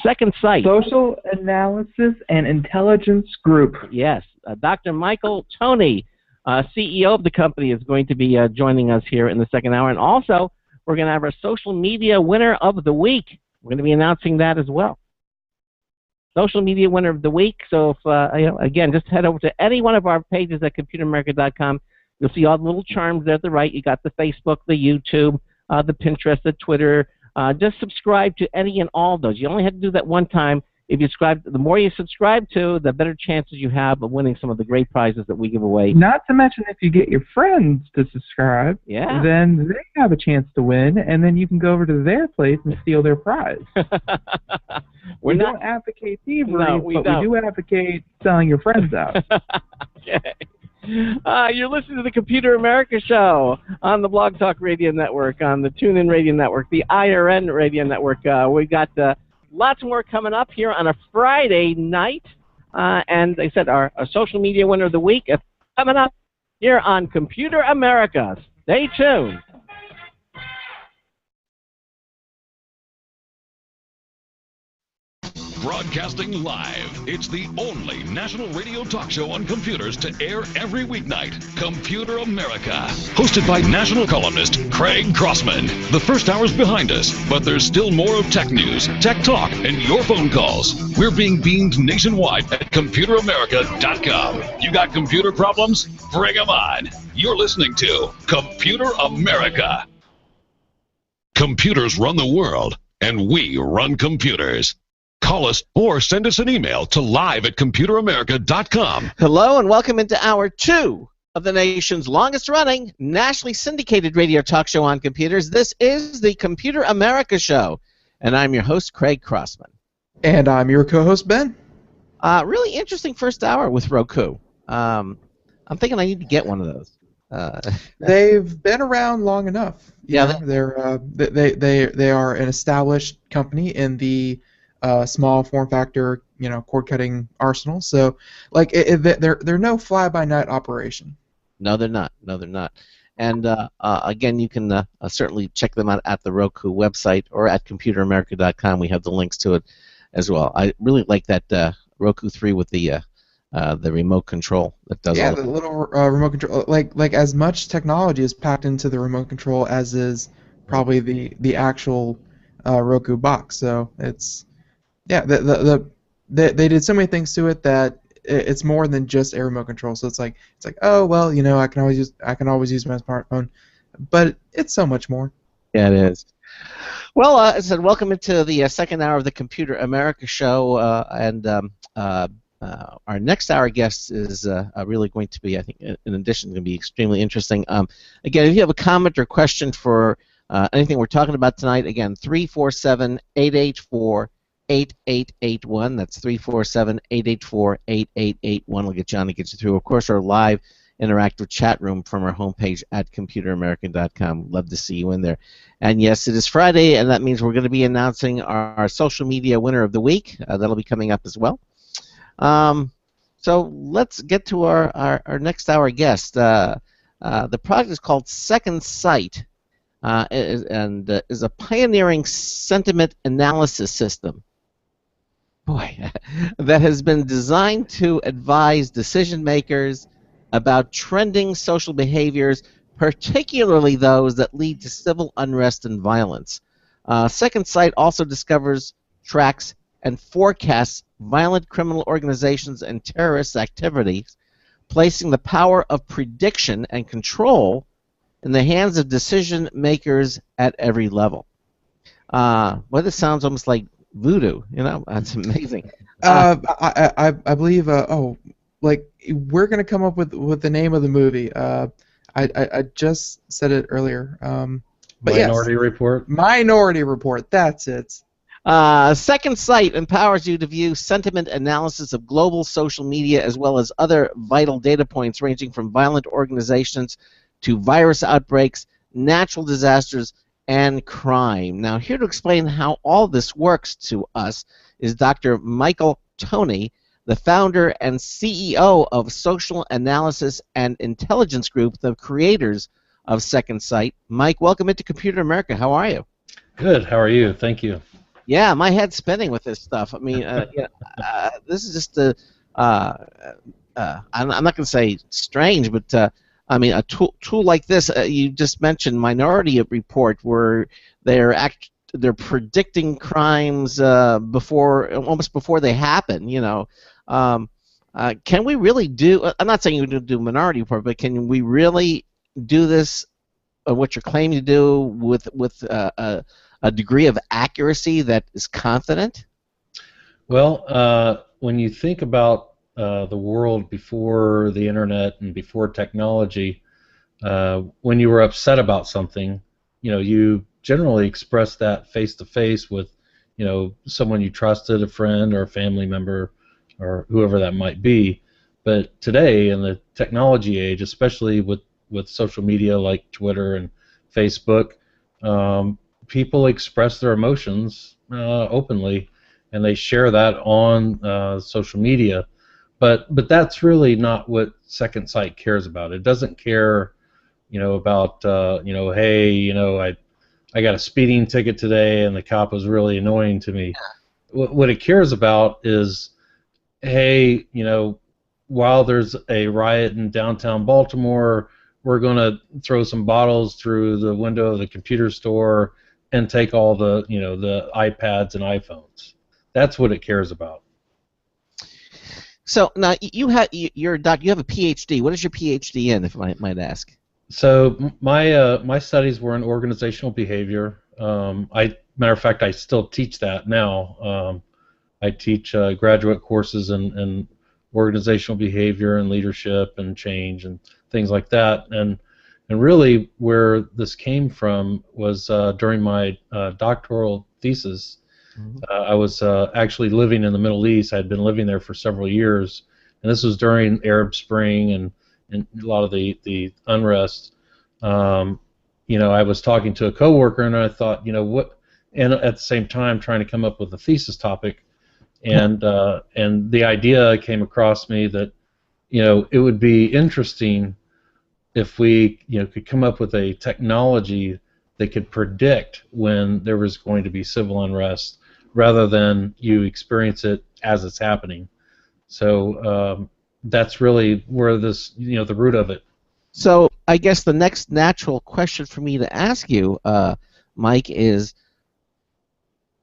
Second Sight. Social Analysis and Intelligence Group. Yes. Dr. Michael Toney, CEO of the company, is going to be joining us here in the second hour. And also, we're going to have our social media winner of the week. We're going to be announcing that as well. Social media winner of the week. So, if, again, just head over to any one of our pages at computeramerica.com. You'll see all the little charms there at the right. You got the Facebook, the YouTube, the Pinterest, the Twitter. Just subscribe to any and all of those. You only have to do that one time. If you subscribe, the more you subscribe to, the better chances you have of winning some of the great prizes that we give away. Not to mention, if you get your friends to subscribe, then they have a chance to win, and then you can go over to their place and steal their prize. We don't advocate thievery, we do advocate selling your friends out. Okay. You're listening to the Computer America Show on the Blog Talk Radio Network, on the TuneIn Radio Network, the IRN Radio Network. We got lots more coming up here on a Friday night. And they said our social media winner of the week is coming up here on Computer America. Stay tuned. Broadcasting live, it's the only national radio talk show on computers to air every weeknight. Computer America. Hosted by national columnist Craig Crossman. The first hour's behind us, but there's still more of tech news, tech talk, and your phone calls. We're being beamed nationwide at ComputerAmerica.com. You got computer problems? Bring them on. You're listening to Computer America. Computers run the world, and we run computers. Call us or send us an email to live@computeramerica.com. Hello and welcome into hour 2 of the nation's longest-running, nationally syndicated radio talk show on computers. This is the Computer America Show, and I'm your host, Craig Crossman. And I'm your co-host, Ben. Really interesting first hour with Roku. I'm thinking I need to get one of those. They've been around long enough. Yeah, they are an established company in the small form factor, cord cutting arsenal. So, they're no fly by night operation. No, they're not. And again, you can certainly check them out at the Roku website or at ComputerAmerica.com. We have the links to it as well. I really like that Roku 3 with the remote control that does. Yeah, the little remote control. Like as much technology is packed into the remote control as is probably the actual Roku box. So it's. Yeah, they did so many things to it that it's more than just a remote control. So it's like oh well, I can always use my smartphone, but it's so much more. Yeah, it is. Well, as I said, welcome into the second hour of the Computer America Show, and our next hour guest is really going to be, I think, in addition, going to be extremely interesting. Again, if you have a comment or question for anything we're talking about tonight, again, 347-884. 8881. That's 347-884-8881. We'll get you on and get you through. Of course, our live interactive chat room from our homepage at ComputerAmerican.com. Love to see you in there. And yes, it is Friday, and that means we're going to be announcing our social media winner of the week. That'll be coming up as well. So let's get to our next hour guest. The product is called Second Sight, and is a pioneering sentiment analysis system. Boy, that has been designed to advise decision makers about trending social behaviors, particularly those that lead to civil unrest and violence. Second Sight also discovers, tracks, and forecasts violent criminal organizations and terrorist activities, placing the power of prediction and control in the hands of decision makers at every level. Well, this sounds almost like voodoo. That's amazing. I believe. Like we're gonna come up with the name of the movie. I just said it earlier. But Minority Report. Minority Report. That's it. Second Sight empowers you to view sentiment analysis of global social media as well as other vital data points ranging from violent organizations to virus outbreaks, natural disasters, and crime. Now, here to explain how all this works to us is Dr. Michael Toney, the founder and CEO of Social Analysis and Intelligence Group, the creators of Second Sight. Mike, welcome into Computer America. How are you? Good. How are you? Thank you. Yeah, my head's spinning with this stuff. I mean, this is just I'm not going to say strange, but I mean, a tool like this. You just mentioned Minority Report, where they're predicting crimes almost before they happen. Can we really do? I'm not saying you do Minority Report, but can we really do this? What you're claiming to do with a degree of accuracy that is confident? Well, when you think about the world before the internet and before technology, when you were upset about something, you generally expressed that face to face with, someone you trusted, a friend or a family member, or whoever that might be. But today, in the technology age, especially with social media like Twitter and Facebook, people express their emotions openly, and they share that on social media. But that's really not what Second Sight cares about. It doesn't care, about hey, I got a speeding ticket today, and the cop was really annoying to me. What it cares about is, hey, while there's a riot in downtown Baltimore, we're going to throw some bottles through the window of the computer store and take all the the iPads and iPhones. That's what it cares about. So now you're a doc. You have a PhD. What is your PhD in, if I might ask? So my studies were in organizational behavior. Matter of fact, I still teach that now. I teach graduate courses in organizational behavior and leadership and change and things like that. And really where this came from was during my doctoral thesis. I was actually living in the Middle East. I had been living there for several years, and this was during Arab Spring and a lot of the unrest. I was talking to a coworker, and I thought, what? And at the same time, trying to come up with a thesis topic, and the idea came across me that, it would be interesting if we, could come up with a technology that could predict when there was going to be civil unrest, rather than you experience it as it's happening. So that's really where this, the root of it. So I guess the next natural question for me to ask you, Mike, is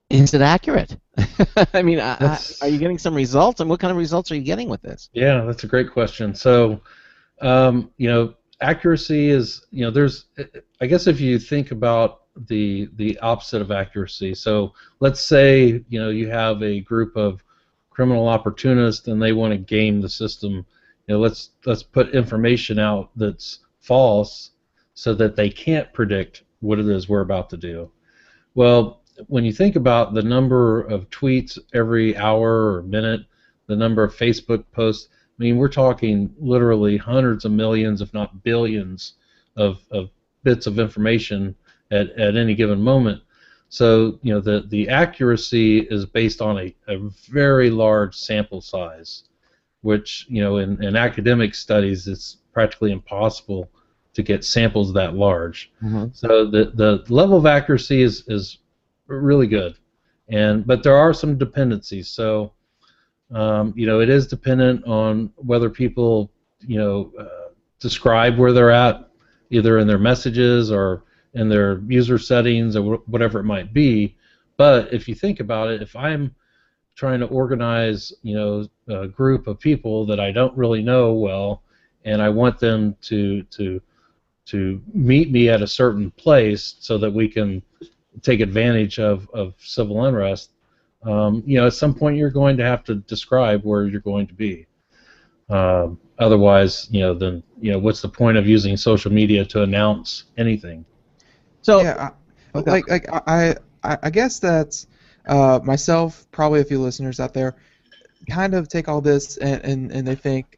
it accurate? I mean, are you getting some results, and what kind of results are you getting with this? Yeah, that's a great question. So, accuracy is, there's, I guess if you think about the opposite of accuracy. So let's say, you have a group of criminal opportunists and they want to game the system. Let's put information out that's false so that they can't predict what it is we're about to do. Well, when you think about the number of tweets every hour or minute, the number of Facebook posts, I mean, we're talking literally hundreds of millions, if not billions, of bits of information at any given moment. So, the accuracy is based on a very large sample size, which, in academic studies, it's practically impossible to get samples that large. Mm-hmm. So the level of accuracy is really good, but there are some dependencies. So, it is dependent on whether people, describe where they're at, either in their messages or in their user settings or whatever it might be. But if you think about it, if I'm trying to organize, a group of people that I don't really know well, and I want them to meet me at a certain place so that we can take advantage of civil unrest, at some point you're going to have to describe where you're going to be. Otherwise, then what's the point of using social media to announce anything? So yeah, I guess that's myself, probably a few listeners out there, kind of take all this and they think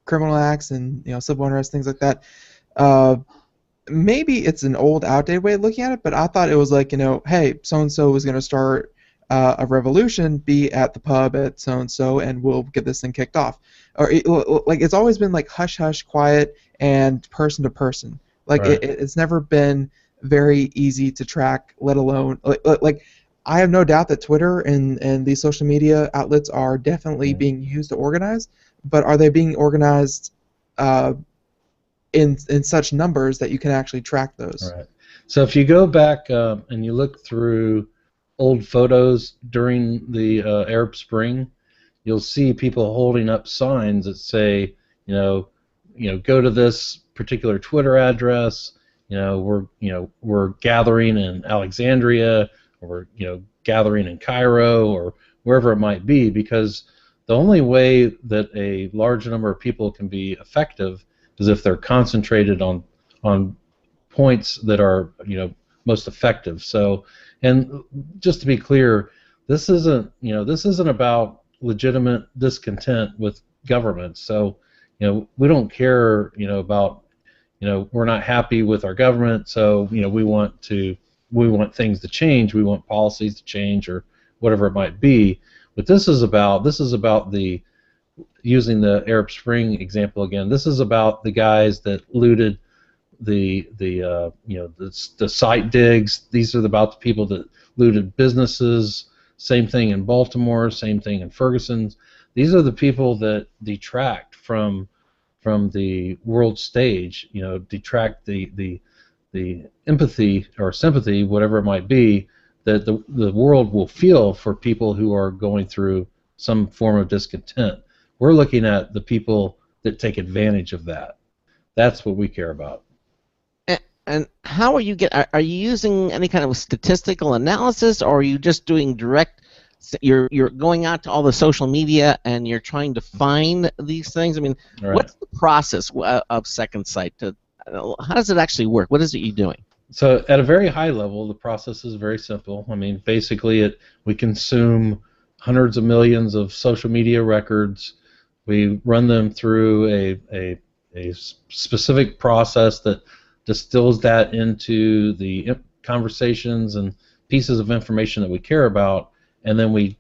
criminal acts and civil unrest, things like that. Maybe it's an old, outdated way of looking at it, but I thought it was like, hey, so and so was going to start a revolution, be at the pub at so and so, and we'll get this thing kicked off. Or like it's always been like hush hush, quiet, and person to person. Like Right. it's never been very easy to track, let alone like I have no doubt that Twitter and these social media outlets are definitely being used to organize, but are they being organized in such numbers that you can actually track those? Right. So if you go back and you look through old photos during the Arab Spring, you'll see people holding up signs that say, go to this particular Twitter address. We're gathering in Alexandria, or we're gathering in Cairo, or wherever it might be, because the only way that a large number of people can be effective is if they're concentrated on points that are most effective. So, and just to be clear, this isn't about legitimate discontent with government. So we don't care about we're not happy with our government, so we want things to change, we want policies to change, or whatever it might be. But this is about the, using the Arab Spring example again, this is about the guys that looted the site digs. These are about the people that looted businesses. Same thing in Baltimore, same thing in Ferguson. These are the people that detract from the world stage, detract the empathy or sympathy, whatever it might be, that the world will feel for people who are going through some form of discontent. We're looking at the people that take advantage of that. That's what we care about. And how are you are you using any kind of statistical analysis, or are you just doing direct? You're going out to all the social media and you're trying to find these things. I mean, Right. What's the process of Second Sight? How does it actually work? What is it you're doing? So at a very high level, the process is very simple. I mean, basically, we consume hundreds of millions of social media records. We run them through a specific process that distills that into the conversations and pieces of information that we care about, and then we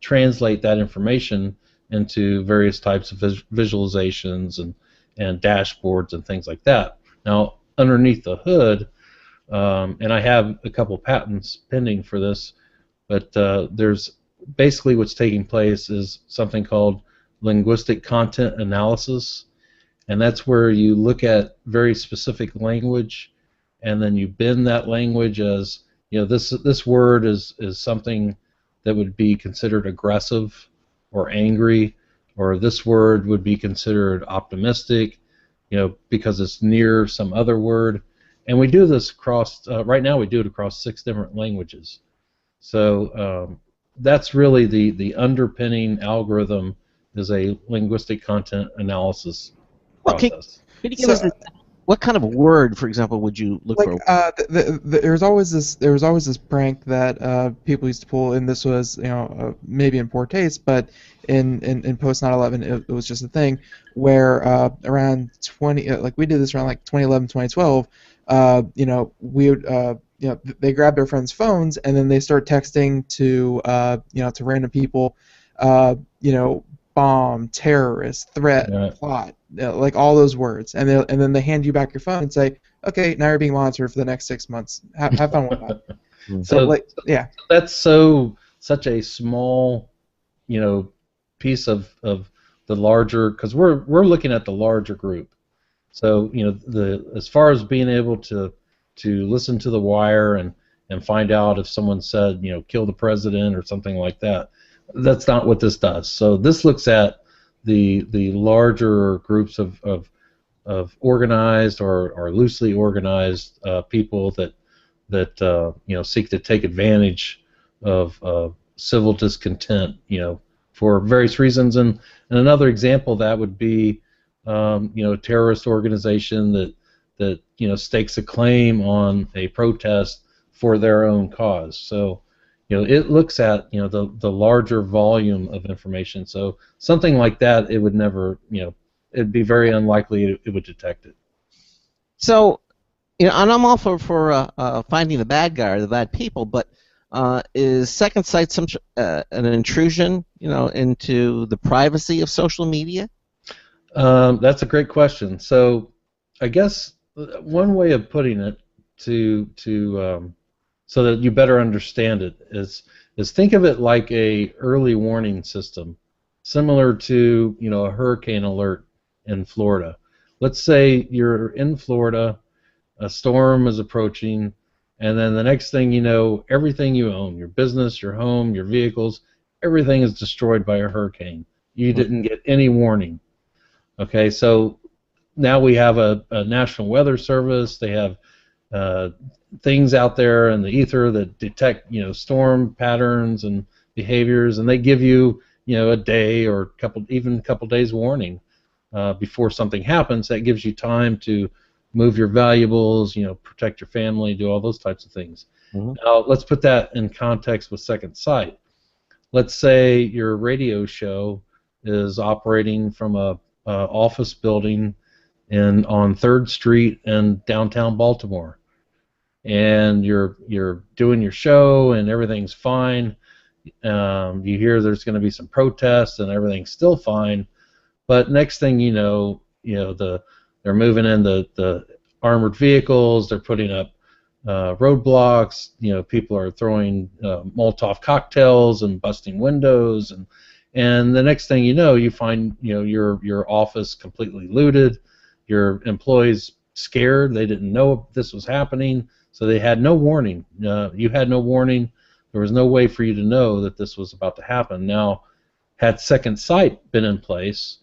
translate that information into various types of visualizations and dashboards and things like that. Now, underneath the hood, and I have a couple of patents pending for this, but there's basically what's taking place is something called linguistic content analysis, and that's where you look at very specific language, and then you bend that language as, this word is something that would be considered aggressive or angry, or this word would be considered optimistic, because it's near some other word. And we do this across, right now we do it across 6 different languages. So that's really the underpinning algorithm is a linguistic content analysis process. Can you give us what kind of word, for example, would you look for? There was always this prank that people used to pull, and this was maybe in poor taste, but in post 9/11 it was just a thing where around 20 we did this around like 2011 2012. We would they grab their friends' phones and then they start texting to to random people, bomb, terrorist, threat, plot, like all those words, and then they hand you back your phone and say, okay, now you're being monitored for the next 6 months. Have fun with that. So that's such a small, piece of the larger, because we're looking at the larger group. So as far as being able to listen to the wire and find out if someone said kill the president or something like that, that's not what this does. So this looks at the larger groups of organized or loosely organized people that seek to take advantage of civil discontent, for various reasons. And another example of that would be, a terrorist organization that stakes a claim on a protest for their own cause. So, it looks at the larger volume of information. So something like that, it would never, it'd be very unlikely it would detect it. So, and I'm all for finding the bad guy or the bad people, but is Second Sight an intrusion, into the privacy of social media? That's a great question. So, I guess one way of putting it so that you better understand it is think of it like a early warning system, similar to a hurricane alert in Florida. Let's say you're in Florida, a storm is approaching, and then the next thing you know, everything you own, your business, your home, your vehicles, everything is destroyed by a hurricane. You didn't get any warning. Okay, so now we have a National Weather Service. They have things out there in the ether that detect storm patterns and behaviors, and they give you a day or even a couple days warning before something happens. That gives you time to move your valuables, protect your family, do all those types of things. Mm-hmm. Now let's put that in context with Second Sight. Let's say your radio show is operating from a office building on 3rd Street in downtown Baltimore, and you're doing your show and everything's fine. You hear there's going to be some protests and everything's still fine, but next thing you know, they're moving in the armored vehicles. They're putting up roadblocks. People are throwing Molotov cocktails and busting windows, and the next thing you know, you find your office completely looted. Your employees scared. They didn't know this was happening, so they had no warning. You had no warning. There was no way for you to know that this was about to happen. Now, had Second Sight been in place,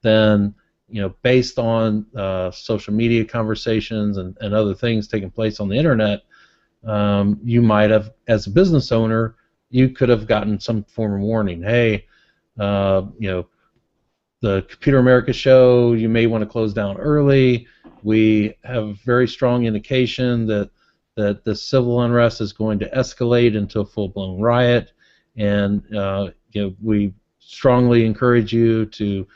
then based on social media conversations and other things taking place on the internet, you might have, as a business owner, you could have gotten some form of warning. Hey, the Computer America show, you may want to close down early. We have very strong indication that the civil unrest is going to escalate into a full-blown riot, and we strongly encourage you to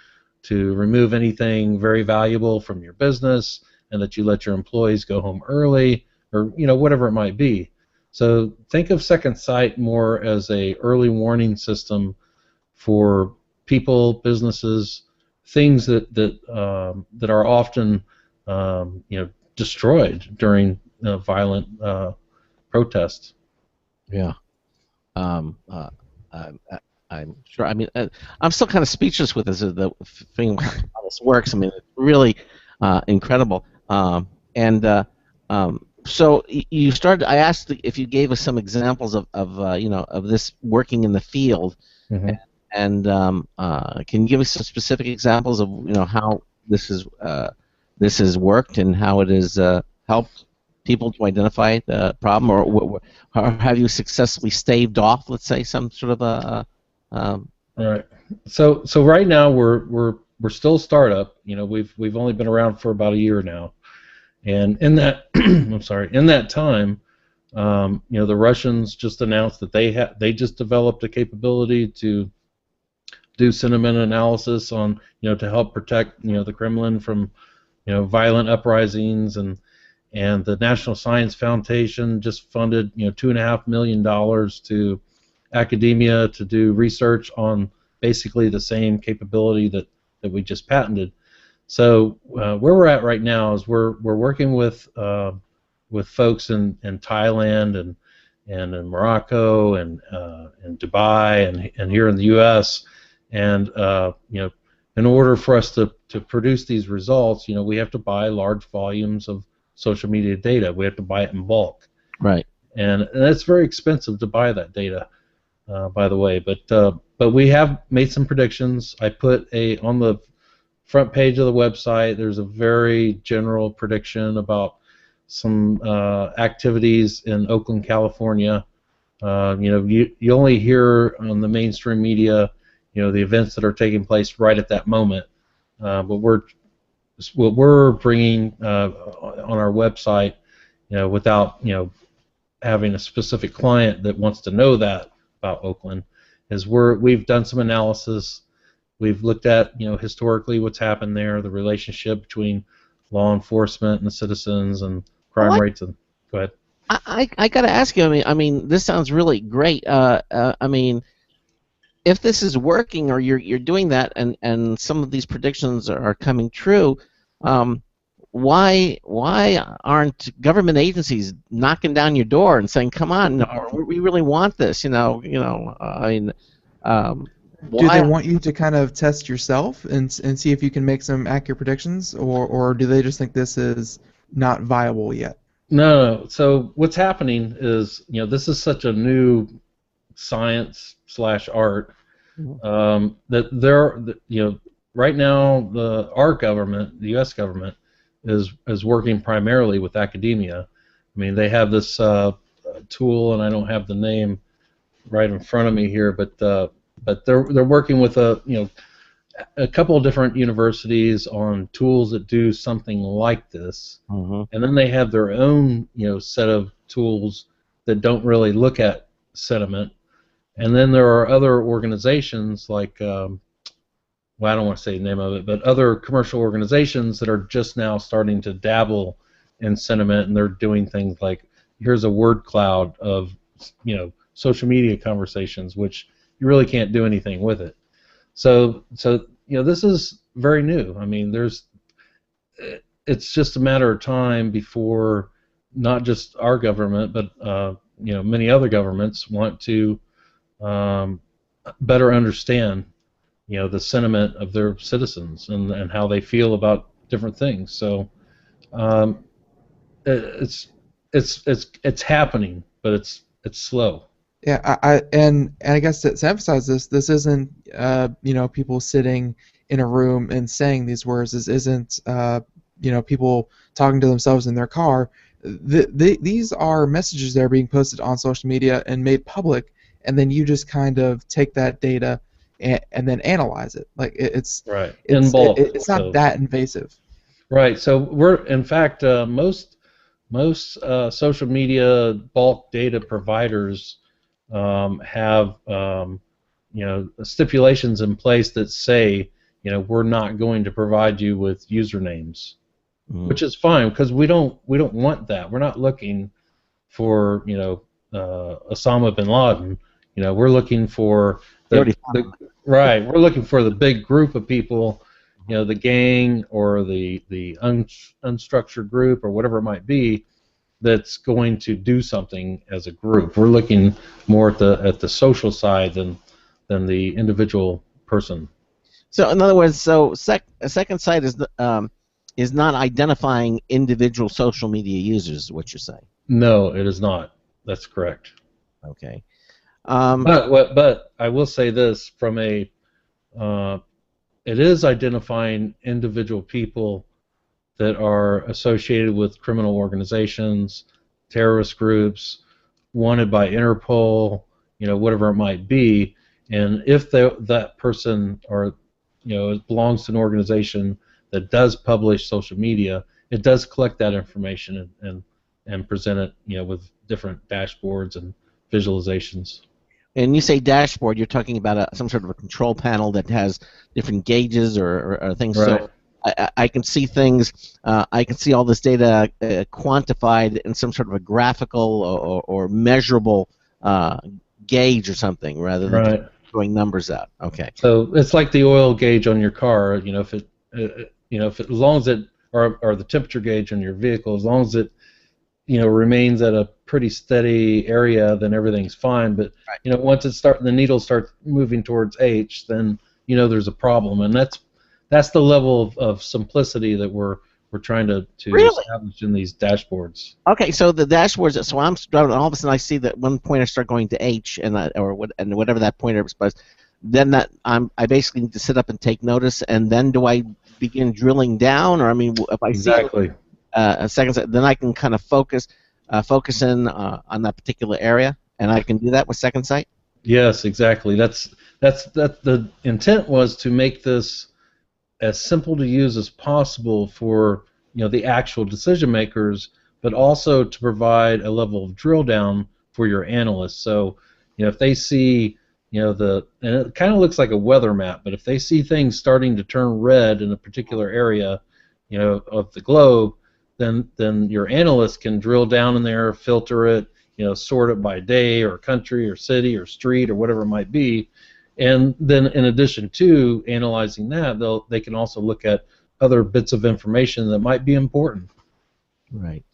remove anything very valuable from your business, and that you let your employees go home early, or whatever it might be. So think of Second Sight more as a early warning system for people, businesses, things that are often destroyed during violent protests. Yeah. I'm sure. I mean, I'm still kind of speechless with this. The thing how this works. I mean, it's really incredible. So you started. I asked if you gave us some examples of this working in the field, Mm-hmm. and can you give us some specific examples of how this has worked and how it has helped people to identify the problem, or have you successfully staved off, let's say, some sort of a All right. So right now we're still a startup. We've only been around for about a year now, and in that in that time, the Russians just announced that they just developed a capability to do sentiment analysis on to help protect the Kremlin from violent uprisings, and the National Science Foundation just funded $2.5 million to academia to do research on basically the same capability that we just patented. So where we're at right now is we're working with folks in Thailand and in Morocco and in Dubai and here in the U.S. And in order for us to produce these results, we have to buy large volumes of social media data. We have to buy it in bulk. right? And it's very expensive to buy that data, by the way. But we have made some predictions. I put on the front page of the website. There's a very general prediction about some activities in Oakland, California. You only hear on the mainstream media, the events that are taking place right at that moment. But what we're bringing on our website, without having a specific client that wants to know that about Oakland, is we've done some analysis. We've looked at historically what's happened there, the relationship between law enforcement and the citizens and crime rates. And go ahead. I got to ask you. I mean, this sounds really great. I mean, if this is working, or you're doing that, and some of these predictions are coming true, why aren't government agencies knocking down your door and saying, "Come on, no, we really want this"? I mean, do they want you to kind of test yourself and see if you can make some accurate predictions, or do they just think this is not viable yet? No. So what's happening is, this is such a new science/art that right now our government, the U.S. government, is working primarily with academia. I mean, they have this tool, and I don't have the name right in front of me here, but they're working with a couple of different universities on tools that do something like this, and then they have their own set of tools that don't really look at sentiment, and then there are other organizations like well, I don't want to say the name of it, but other commercial organizations that are just now starting to dabble in sentiment, and they're doing things like, here's a word cloud of social media conversations, which you really can't do anything with it. So this is very new. I mean, it's just a matter of time before not just our government, but many other governments want to better understand the sentiment of their citizens and how they feel about different things. So it's happening, but it's slow. Yeah, I guess to emphasize this isn't people sitting in a room and saying these words. This isn't people talking to themselves in their car. These are messages that are being posted on social media and made public, and then you just kind of take that data and then analyze it. Like it's right in bulk. It's not that invasive. Right. So we're in fact most social media bulk data providers have stipulations in place that say we're not going to provide you with usernames, which is fine, because we don't want that. We're not looking for Osama bin Laden. We're looking for we're looking for the big group of people, the gang or the unstructured group or whatever it might be, that's going to do something as a group. We're looking more at the social side than the individual person. So in other words, a second site is not identifying individual social media users, is what you're saying? No, it is not. That's correct. Okay. But I will say this, it is identifying individual people that are associated with criminal organizations, terrorist groups, wanted by Interpol, whatever it might be. And if that person belongs to an organization that does publish social media, it does collect that information and present it, with different dashboards and visualizations. And you say dashboard, you're talking about some sort of a control panel that has different gauges or things. Right. So I can see things. I can see all this data quantified in some sort of a graphical or measurable gauge or something, rather than right. throwing numbers out. Okay. So it's like the oil gauge on your car. If as long as it or the temperature gauge on your vehicle, as long as it remains at a pretty steady area, then everything's fine. But right. Once the needle starts moving towards H, then there's a problem, and that's the level of simplicity that we're trying to really? Establish in these dashboards. Okay, so the dashboards. So I'm driving, all of a sudden I see that one pointer start going to H, and whatever that pointer is. Then I basically need to sit up and take notice, and then do I begin drilling down, or if I exactly. see a second sight, then I can kind of focus in on that particular area, and I can do that with second sight. Yes, exactly. That's the intent was to make this as simple to use as possible for the actual decision makers, but also to provide a level of drill down for your analysts. So if they see and it kind of looks like a weather map, but if they see things starting to turn red in a particular area of the globe, then your analyst can drill down in there, filter it, sort it by day or country or city or street or whatever it might be. And then in addition to analyzing that, they can also look at other bits of information that might be important. Right.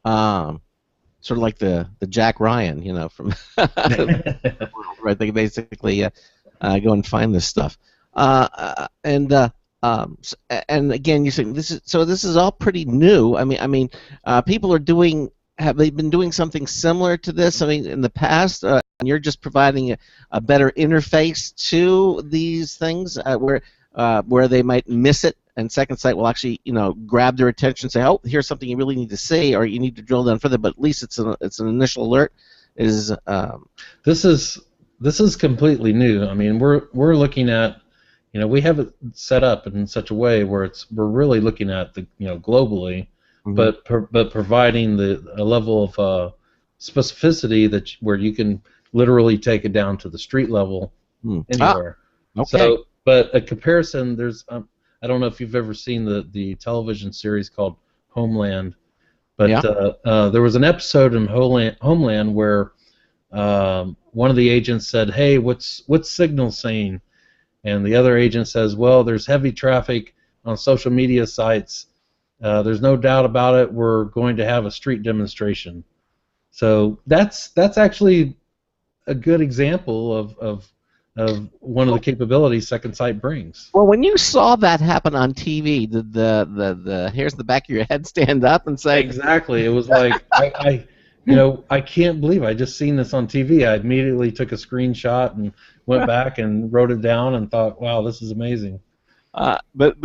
Sort of like the Jack Ryan, from right? They basically go and find this stuff. And again, you say this is all pretty new. I mean, people are have they been doing something similar to this? I mean, in the past, and you're just providing a better interface to these things where they might miss it, and Second Sight will actually grab their attention and say, oh, here's something you really need to see, or you need to drill down further. But at least it's an initial alert. This is completely new. I mean, we're looking at we have it set up in such a way where we're really looking at the globally, but providing a level of specificity where you can literally take it down to the street level anywhere. Okay. So, but a comparison, I don't know if you've ever seen the television series called Homeland, but there was an episode in Homeland where one of the agents said, "Hey, what's signal saying?" And the other agent says, "Well, there's heavy traffic on social media sites. There's no doubt about it. We're going to have a street demonstration." So that's actually a good example of one of the capabilities Second Sight brings. Well, when you saw that happen on TV, did the hairs in the back of your head stand up and say? Exactly. It was like I can't believe I just seen this on TV. I immediately took a screenshot and went back and wrote it down and thought, wow, this is amazing. But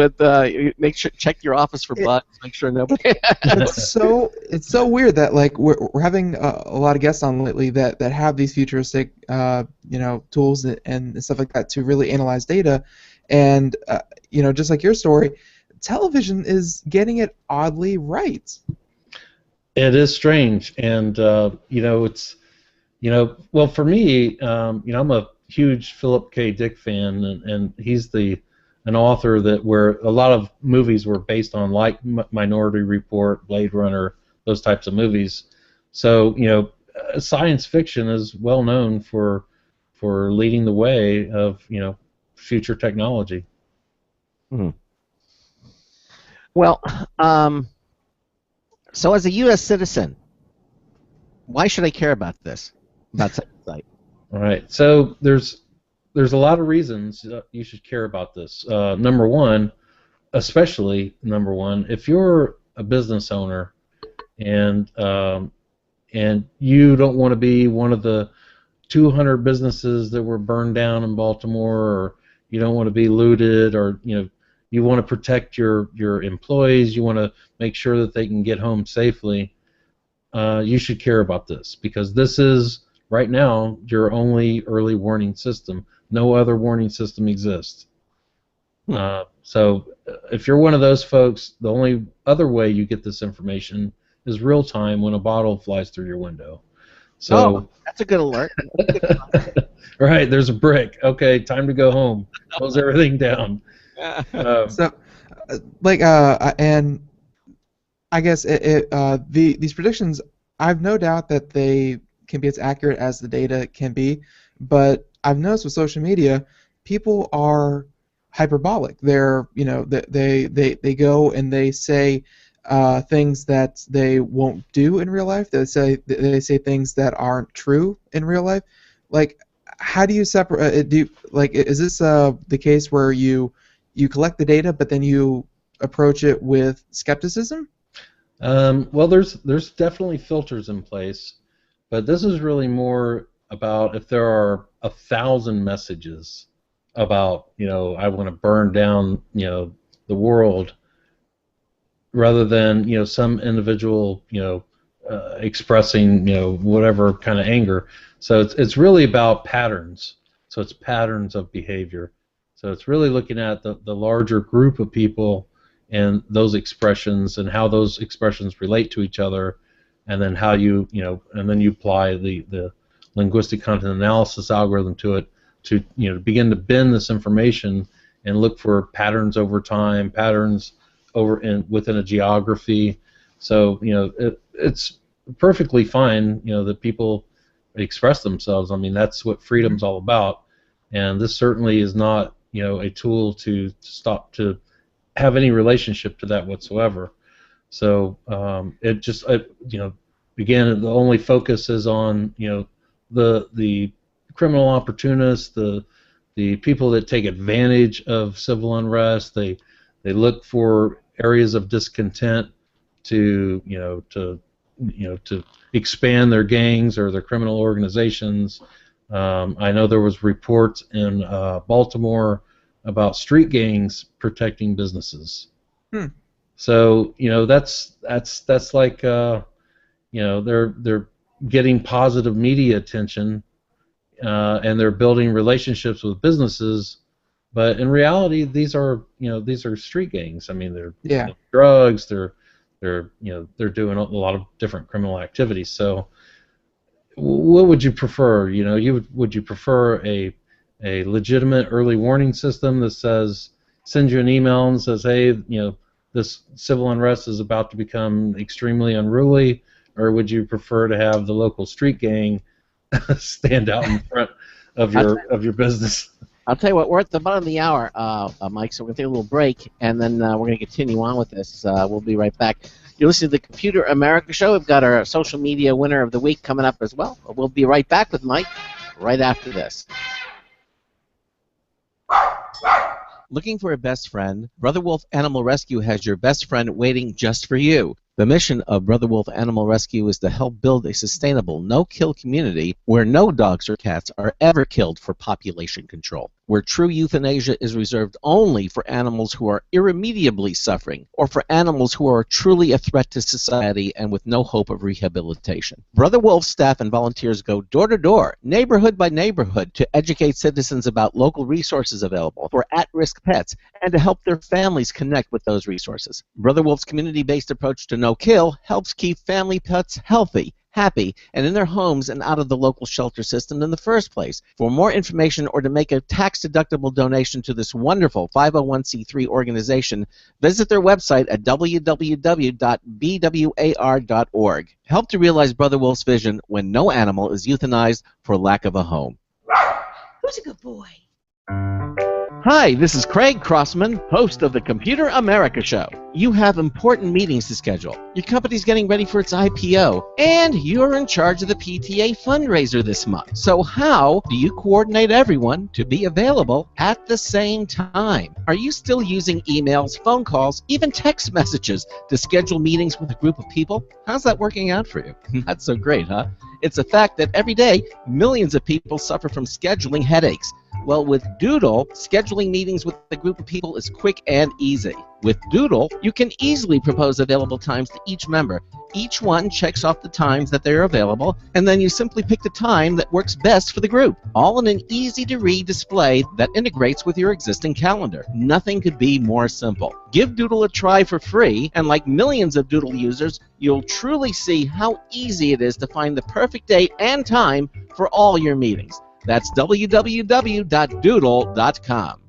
make sure check your office for bugs. Make sure nobody. It's so weird that we're having a lot of guests on lately that have these futuristic tools and stuff like that to really analyze data, and just like your story, television is getting it oddly right. It is strange, and it's well, for me, I'm a huge Philip K. Dick fan, and he's an author where a lot of movies were based on, like Minority Report, Blade Runner, those types of movies. So science fiction is well known for leading the way of future technology. Hmm. Well, so as a U.S. citizen, why should I care about this? About Second Sight? All right. So there's a lot of reasons you should care about this. Number one, if you're a business owner and you don't want to be one of the 200 businesses that were burned down in Baltimore, or you don't want to be looted, or you want to protect your employees, you want to make sure that they can get home safely, you should care about this, because this is right now your only early warning system. No other warning system exists. So if you're one of those folks, the only other way you get this information is real time when a bottle flies through your window. So that's a good alert. Right, there's a brick. Okay, time to go home. Close everything down. And I guess these predictions, I've no doubt that they can be as accurate as the data can be, but I've noticed with social media, people are hyperbolic. They're they go and they say things that they won't do in real life. They say things that aren't true in real life. Like, how do you separate? Is this the case where you collect the data but then you approach it with skepticism? Well, there's definitely filters in place, but this is really more about if there are 1,000 messages about I want to burn down the world. rather than some individual expressing whatever kind of anger. So it's really about patterns. So it's patterns of behavior. So it's really looking at the larger group of people and those expressions and how those expressions relate to each other, and then how and then you apply the linguistic content analysis algorithm to it to begin to bend this information and look for patterns over time, patterns within a geography. So it's perfectly fine that people express themselves. I mean, that's what freedom's all about, and this certainly is not a tool to stop to have any relationship to that whatsoever. So it just again, the only focus is on the criminal opportunists, the people that take advantage of civil unrest. They look for areas of discontent to expand their gangs or their criminal organizations. I know there was reports in Baltimore about street gangs protecting businesses. So that's like they're getting positive media attention, and they're building relationships with businesses, but in reality these are street gangs. I mean, they're drugs, they're doing a lot of different criminal activities. So what would you prefer? Would you prefer a legitimate early warning system that sends you an email and says, hey, this civil unrest is about to become extremely unruly, or would you prefer to have the local street gang stand out in front of your business? I'll tell you what, we're at the bottom of the hour, Mike, so we're going to take a little break, and then we're going to continue on with this. We'll be right back. You're listening to the Computer America Show. We've got our social media winner of the week coming up as well. We'll be right back with Mike right after this. Looking for a best friend? Brother Wolf Animal Rescue has your best friend waiting just for you. The mission of Brother Wolf Animal Rescue is to help build a sustainable, no-kill community where no dogs or cats are ever killed for population control, where true euthanasia is reserved only for animals who are irremediably suffering, or for animals who are truly a threat to society and with no hope of rehabilitation. Brother Wolf's staff and volunteers go door to door, neighborhood by neighborhood, to educate citizens about local resources available for at-risk pets and to help their families connect with those resources. Brother Wolf's community-based approach to no-kill helps keep family pets healthy, happy, and in their homes and out of the local shelter system in the first place. For more information or to make a tax-deductible donation to this wonderful 501c3 organization, visit their website at www.bwar.org. Help to realize Brother Wolf's vision when no animal is euthanized for lack of a home. Who's a good boy? Hi, this is Craig Crossman, host of the Computer America Show. You have important meetings to schedule. Your company's getting ready for its IPO, and you're in charge of the PTA fundraiser this month. So how do you coordinate everyone to be available at the same time? Are you still using emails, phone calls, even text messages to schedule meetings with a group of people? How's that working out for you? Not so great, huh? It's a fact that every day, millions of people suffer from scheduling headaches. Well, with Doodle, scheduling meetings with a group of people is quick and easy. With Doodle, you can easily propose available times to each member. Each one checks off the times that they're available, and then you simply pick the time that works best for the group, all in an easy-to-read display that integrates with your existing calendar. Nothing could be more simple. Give Doodle a try for free, and like millions of Doodle users, you'll truly see how easy it is to find the perfect date and time for all your meetings. That's www.doodle.com.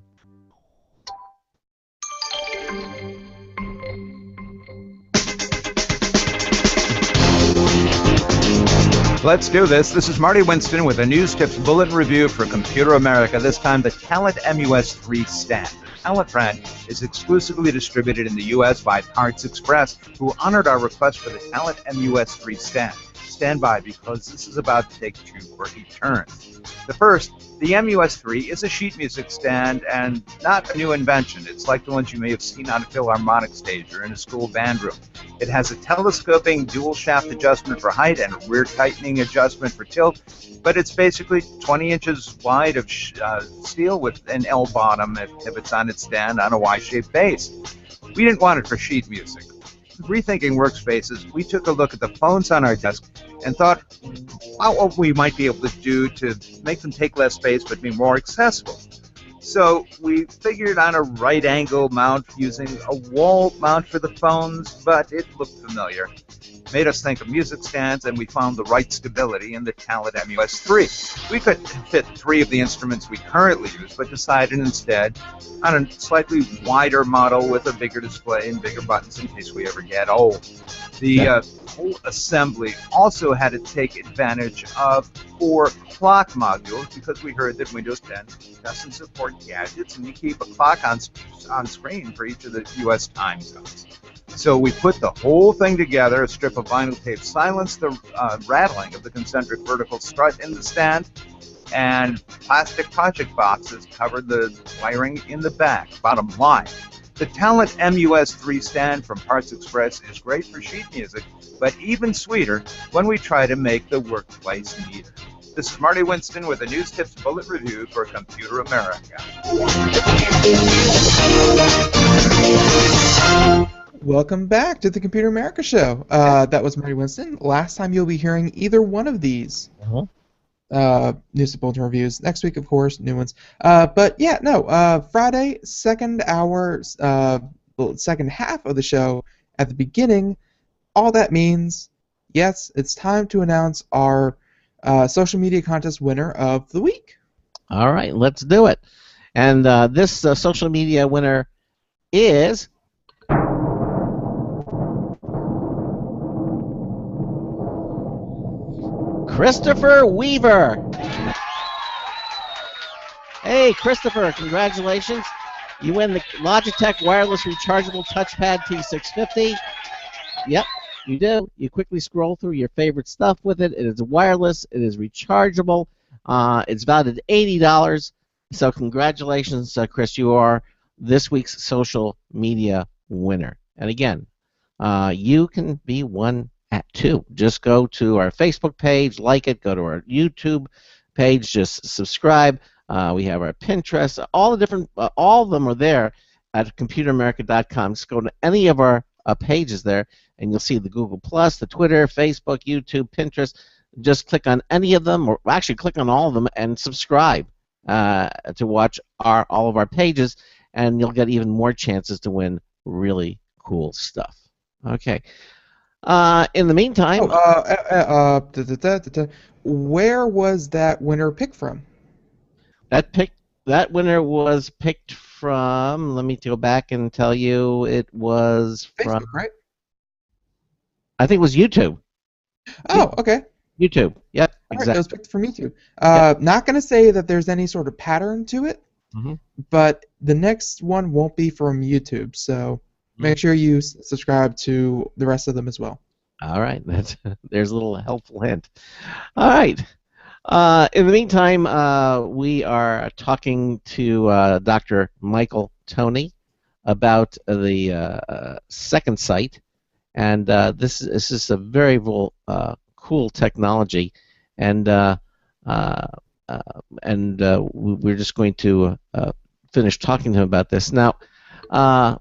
Let's do this. This is Marty Winston with a News Tips Bulletin Review for Computer America, this time the Talent MUS3 stand. The Talent brand is exclusively distributed in the U.S. by Parts Express, who honored our request for the Talent MUS3 stand. Stand by, because this is about to take two quirky turns. The first, the MUS3 is a sheet music stand and not a new invention. It's like the ones you may have seen on a Philharmonic stage or in a school band room. It has a telescoping dual shaft adjustment for height and a rear tightening adjustment for tilt, but it's basically 20 inches wide of steel with an L bottom if it's on its stand on a Y-shaped base. We didn't want it for sheet music. rethinking workspaces, we took a look at the phones on our desk and thought about what we might be able to do to make them take less space but be more accessible. So we figured on a right angle mount using a wall mount for the phones, but it looked familiar. Made us think of music stands, and we found the right stability in the Talent MUS3. We couldn't fit 3 of the instruments we currently use, but decided instead on a slightly wider model with a bigger display and bigger buttons in case we ever get old. The whole assembly also had to take advantage of 4 clock modules because we heard that Windows 10 doesn't support gadgets, and you keep a clock on screen for each of the U.S. time zones. So we put the whole thing together. A strip of vinyl tape silenced the rattling of the concentric vertical strut in the stand, and plastic project boxes covered the wiring in the back. Bottom line, the Talent MUS3 stand from Parts Express is great for sheet music, but even sweeter when we try to make the workplace neater. This is Marty Winston with a News Tips Bullet Review for Computer America. Welcome back to the Computer America Show. That was Marty Winston. Last time you'll be hearing either one of these News Tips Bulletin reviews. Next week, of course, new ones. But yeah, no. Friday, second hour, second half of the show at the beginning. All that means, yes, it's time to announce our social media contest winner of the week. All right, let's do it. And this social media winner is Christopher Weaver. Hey, Christopher, congratulations. You win the Logitech Wireless Rechargeable Touchpad T650. Yep, you do. You quickly scroll through your favorite stuff with it. It is wireless. It is rechargeable. It's valued at $80. So congratulations, Chris. You are this week's social media winner. And again, you can be one at 2. Just go to our Facebook page, like it. Go to our YouTube page, just subscribe. We have our Pinterest. All of them are there at computeramerica.com. Just go to any of our pages there, and you'll see the Google Plus, the Twitter, Facebook, YouTube, Pinterest. Just click on any of them, or actually click on all of them, and subscribe to watch all of our pages, and you'll get even more chances to win really cool stuff. Okay. In the meantime, where was that winner picked from? That winner was picked from. Let me go back and tell you. It was Facebook, from. Right? I think it was YouTube. Oh, okay. YouTube. Yep. All Exactly. right, it was picked from YouTube. Not going to say that there's any sort of pattern to it, but the next one won't be from YouTube, so make sure you subscribe to the rest of them as well. All right. There's a little helpful hint. All right. In the meantime, we are talking to Dr. Michael Toney about the second sight, and this is a very cool technology, and we're just going to finish talking to him about this now.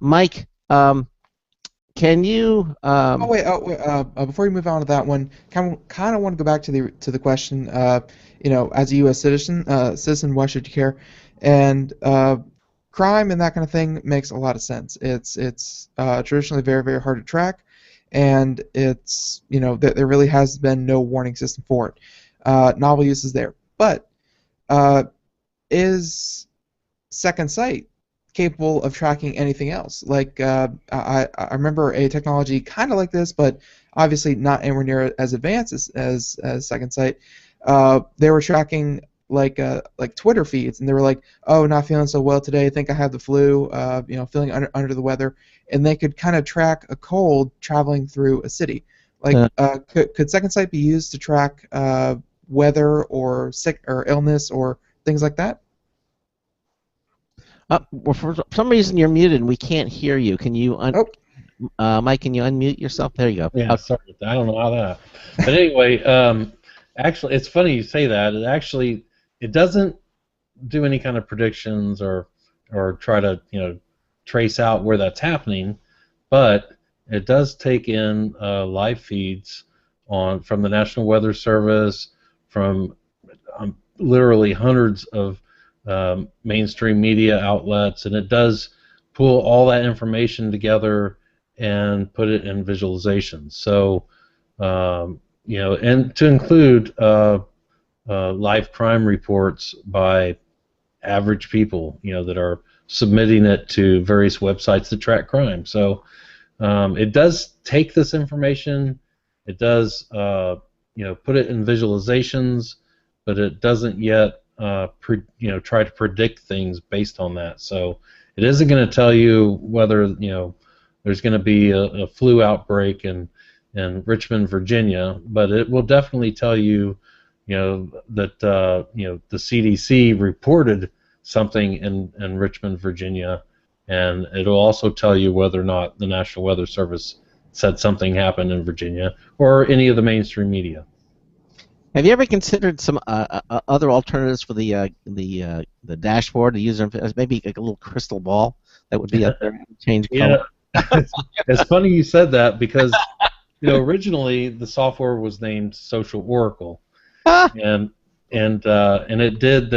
Mike, can you? Before you move on to that one, kind of want to go back to the question. As a U.S. citizen, why should you care? And crime and that kind of thing makes a lot of sense. It's traditionally very, very hard to track, and it's there really has been no warning system for it. Novel uses there, but is Second Sight capable of tracking anything else? Like I remember a technology kind of like this, but obviously not anywhere near as advanced as Second Sight. They were tracking like Twitter feeds, and they were like, "Oh, not feeling so well today. Think I have the flu. Feeling under the weather." And they could kind of track a cold traveling through a city. Like, could Second Sight be used to track weather or sick or illness or things like that? Well, for some reason you're muted and we can't hear you. Can you, Mike? Can you unmute yourself? There you go. Yeah, sorry. I don't know how that. But anyway, actually, it's funny you say that. It doesn't do any kind of predictions or try to trace out where that's happening, but it does take in live feeds from the National Weather Service, from literally hundreds of mainstream media outlets, and it does pull all that information together and put it in visualizations. So, and to include live crime reports by average people, that are submitting it to various websites that track crime. So it does take this information, it does put it in visualizations, but it doesn't yet try to predict things based on that. So it isn't going to tell you whether there's going to be a flu outbreak in Richmond, Virginia, but it will definitely tell you that the CDC reported something in Richmond, Virginia, and it'll also tell you whether or not the National Weather Service said something happened in Virginia or any of the mainstream media. Have you ever considered some other alternatives for the dashboard, the user interface? Maybe like a little crystal ball that would be up there and change color. Yeah, it's funny you said that because originally the software was named Social Oracle, and it did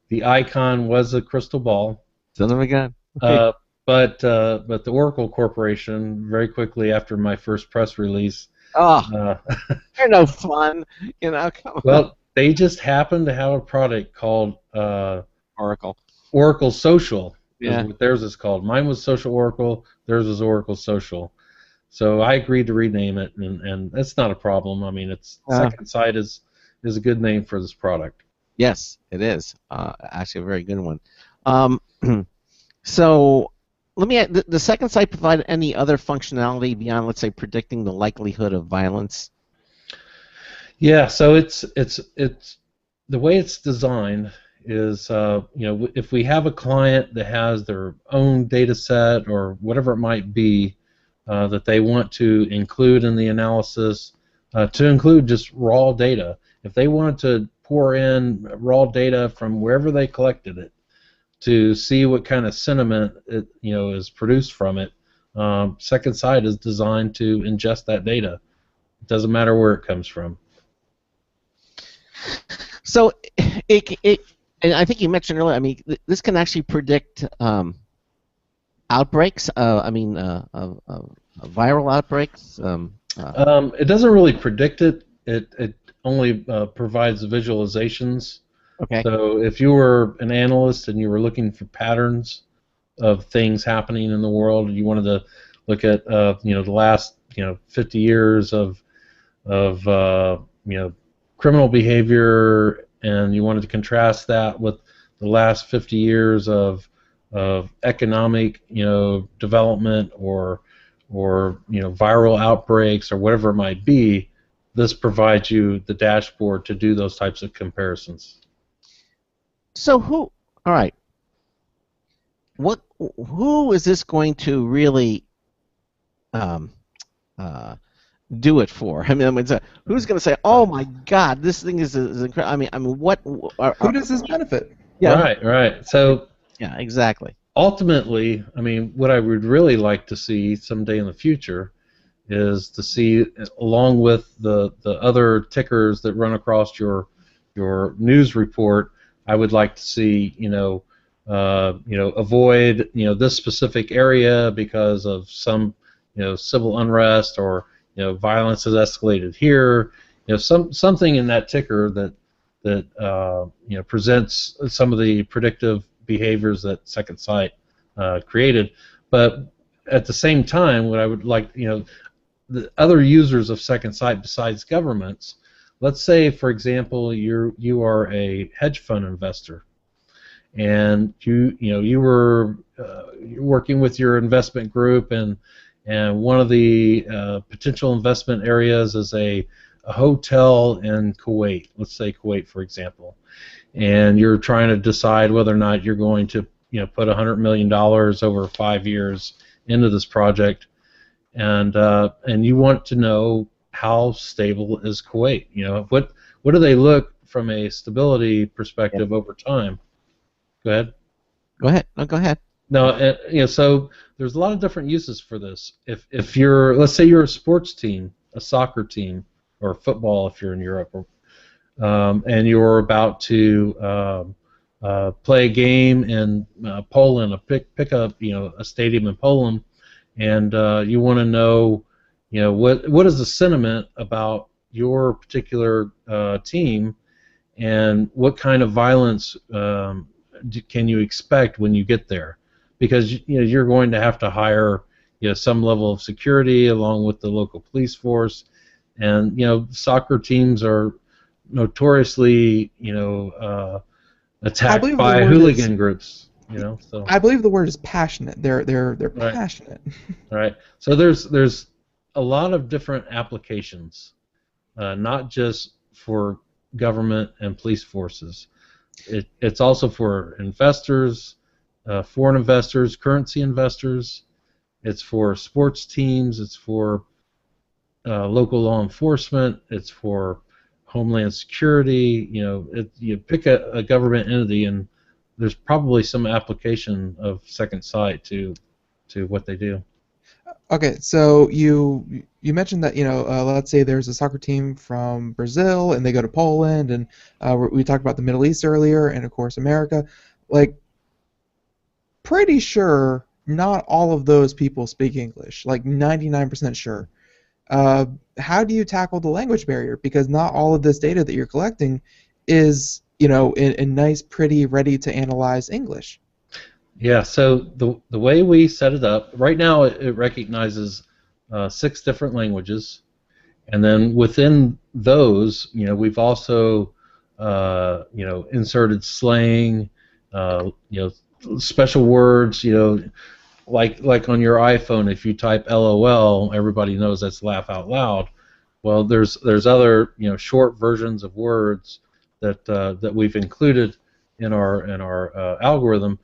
the icon was a crystal ball. Son of a gun. But the Oracle Corporation, very quickly after my first press release, they're no fun, Come on. They just happened to have a product called Oracle Social. Yeah. Is what theirs is called. Mine was Social Oracle. Theirs was Oracle Social. So I agreed to rename it, and it's not a problem. I mean, Second Sight is a good name for this product. Yes, it is. Actually, a very good one. So let me. The Second Sight provide any other functionality beyond, let's say, predicting the likelihood of violence? Yeah. So it's the way it's designed is if we have a client that has their own data set or whatever it might be that they want to include in the analysis, to include just raw data. If they want to pour in raw data from wherever they collected it to see what kind of sentiment it is produced from it, Second Sight is designed to ingest that data. It doesn't matter where it comes from. So and I think you mentioned earlier, I mean, this can actually predict outbreaks. Viral outbreaks. It doesn't really predict it. It only provides visualizations. Okay. So if you were an analyst and you were looking for patterns of things happening in the world, and you wanted to look at the last 50 years of criminal behavior, and you wanted to contrast that with the last 50 years of economic development or viral outbreaks or whatever it might be, this provides you the dashboard to do those types of comparisons. So who is this going to really do it for? I mean, who's going to say, "Oh my God, this thing is incredible"? I mean, what? Who does this benefit? Yeah. Right. So yeah, exactly. Ultimately, I mean, what I would really like to see someday in the future is to see, along with the other tickers that run across your news report, I would like to see avoid this specific area because of some civil unrest, or violence has escalated here. Something in that ticker that presents some of the predictive behaviors that Second Sight created. But at the same time, what I would like, the other users of Second Sight besides governments, let's say, for example, you are a hedge fund investor, and you were working with your investment group, and one of the potential investment areas is a hotel in Kuwait. Let's say Kuwait, for example, and you're trying to decide whether or not you're going to put $100 million over 5 years into this project, and you want to know how stable is Kuwait. What do they look from a stability perspective over time? Go ahead. Go ahead. No, go ahead. No, so there's a lot of different uses for this. If you're, let's say you're a sports team, a soccer team, or football if you're in Europe, and you're about to play a game in Poland, pick up a stadium in Poland, and you want to know, what is the sentiment about your particular team, and what kind of violence can you expect when you get there? Because you're going to have to hire some level of security along with the local police force, and soccer teams are notoriously attacked by hooligan groups. So I believe the word is passionate. They're Right. passionate. Right. So there's a lot of different applications, not just for government and police forces. It's also for investors, foreign investors, currency investors. It's for sports teams. It's for local law enforcement. It's for homeland security. You pick a government entity, and there's probably some application of second sight to what they do. Okay, so you mentioned that let's say there's a soccer team from Brazil and they go to Poland, and we talked about the Middle East earlier, and of course America. Like, pretty sure not all of those people speak English. Like 99% sure. How do you tackle the language barrier? Because not all of this data that you're collecting is in nice, pretty, ready to analyze English. Yeah, so the way we set it up, right now it recognizes 6 different languages, and then within those, we've also inserted slang, special words, like on your iPhone, if you type LOL, everybody knows that's laugh out loud. Well, there's other short versions of words that we've included in our algorithm.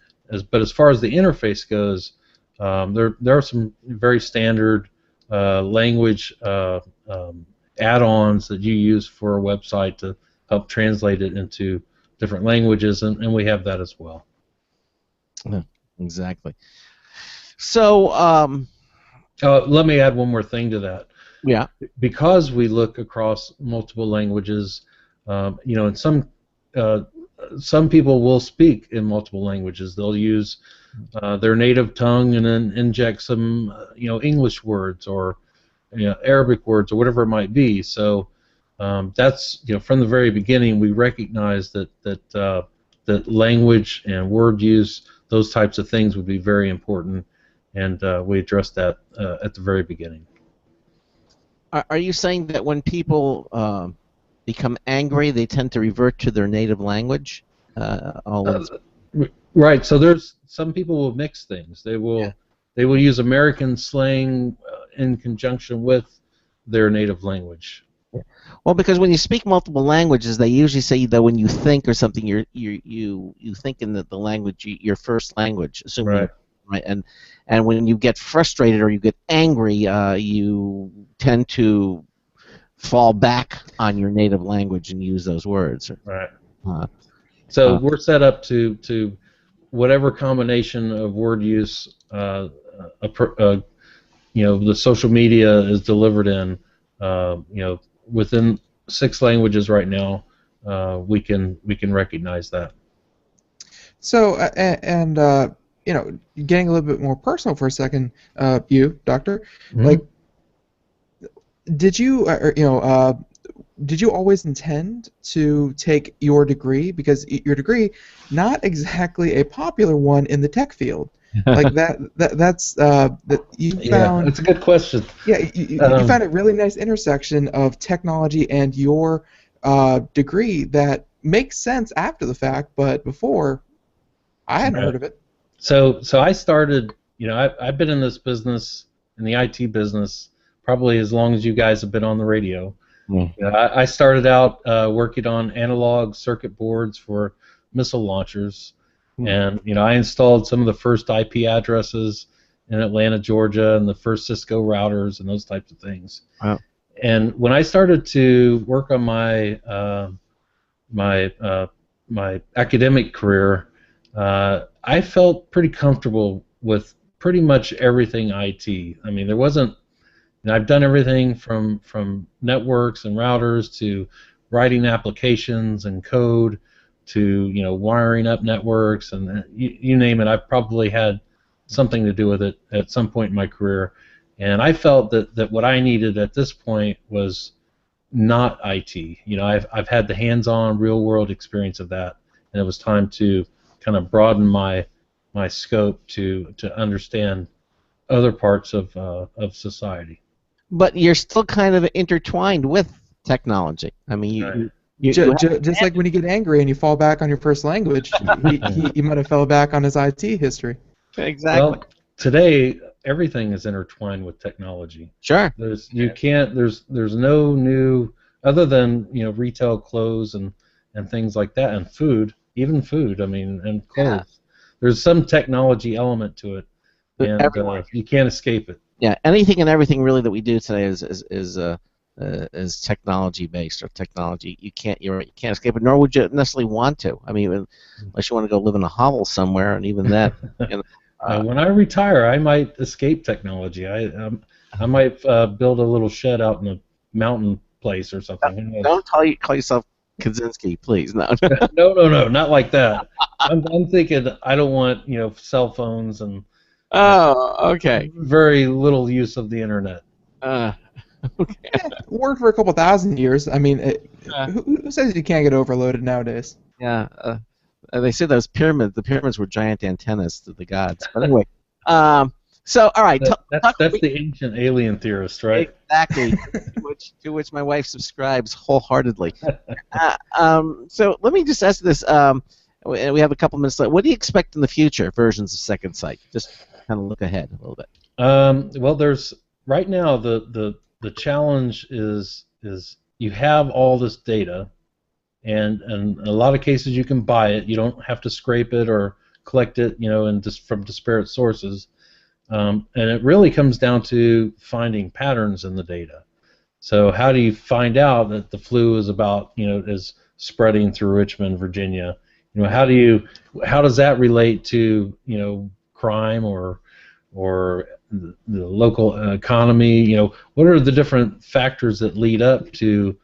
But as far as the interface goes, there are some very standard language add-ons that you use for a website to help translate it into different languages, and we have that as well. Yeah, exactly. So let me add one more thing to that. Yeah. Because we look across multiple languages, and some people will speak in multiple languages. They'll use their native tongue and then inject some English words or Arabic words or whatever it might be. So that's from the very beginning we recognized that language and word use, those types of things, would be very important, and we addressed that at the very beginning. Are you saying that when people become angry, they tend to revert to their native language? Right. So there's some people will mix things. They will use American slang in conjunction with their native language. Well, because when you speak multiple languages, they usually say that when you think or something, you think in the language, your first language, assuming right. And when you get frustrated or you get angry, you tend to fall back on your native language and use those words. Right. So we're set up to whatever combination of word use the social media is delivered in. Within 6 languages right now, we can recognize that. So getting a little bit more personal for a second, you, Doctor, like, did you always intend to take your degree? Because your degree, not exactly a popular one in the tech field. Like that's that you found. Yeah, that's a good question. Yeah, you found a really nice intersection of technology and your degree that makes sense after the fact, but before, I hadn't heard of it. So I started. I've been in this business, in the IT business, probably as long as you guys have been on the radio. I started out working on analog circuit boards for missile launchers, and I installed some of the first IP addresses in Atlanta, Georgia, and the first Cisco routers and those types of things. Wow. And when I started to work on my my academic career, I felt pretty comfortable with pretty much everything IT. I mean, there wasn't. I've done everything from networks and routers to writing applications and code to wiring up networks and you name it. I've probably had something to do with it at some point in my career, and I felt that what I needed at this point was not IT. I've had the hands-on, real-world experience of that, and it was time to kind of broaden my scope to understand other parts of society. But you're still kind of intertwined with technology. I mean, Right. Just like when you get angry and you fall back on your first language, he might have fell back on his IT history. Exactly. Well, today everything is intertwined with technology. Sure. There's no new other than retail clothes and things like that, and food, even food. I mean, and clothes. Yeah. There's some technology element to it, and you can't escape it. Yeah, anything and everything really that we do today is technology based or technology. You can't escape it, nor would you necessarily want to. I mean, unless you want to go live in a hovel somewhere, and even that. When I retire, I might escape technology. I might build a little shed out in a mountain place or something. Don't call yourself Kaczynski, please. No. No, not like that. I'm thinking I don't want cell phones and. Oh, okay. Very little use of the internet. Okay. Worked for a couple thousand years. I mean, who says you can't get overloaded nowadays? Yeah. They say the pyramids were giant antennas to the gods. But anyway, so all right. That's the ancient alien theorist, right? Exactly. to which my wife subscribes wholeheartedly. So let me just ask this. We have a couple minutes left. What do you expect in the future versions of Second Sight? Just kind of look ahead a little bit. Well, there's right now the challenge is you have all this data, and in a lot of cases you can buy it. You don't have to scrape it or collect it, from disparate sources. And it really comes down to finding patterns in the data. So how do you find out that the flu is is spreading through Richmond, Virginia? How does that relate to crime or the local economy? What are the different factors that lead up to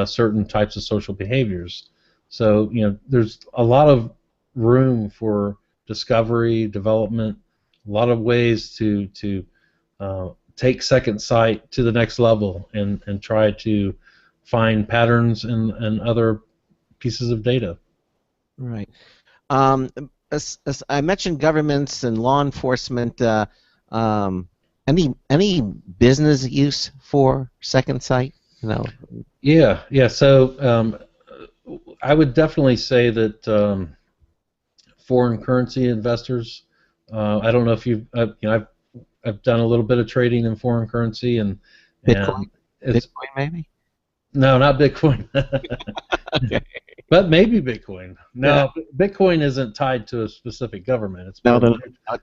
certain types of social behaviors? So there's a lot of room for discovery, development, a lot of ways to take Second Sight to the next level and try to find patterns in other pieces of data. Right. As I mentioned governments and law enforcement. Any business use for Second Sight? Yeah. So I would definitely say that foreign currency investors. I don't know if I've done a little bit of trading in foreign currency and Bitcoin. Bitcoin maybe. No, not Bitcoin. Okay. But maybe Bitcoin. No, yeah. Bitcoin isn't tied to a specific government. It's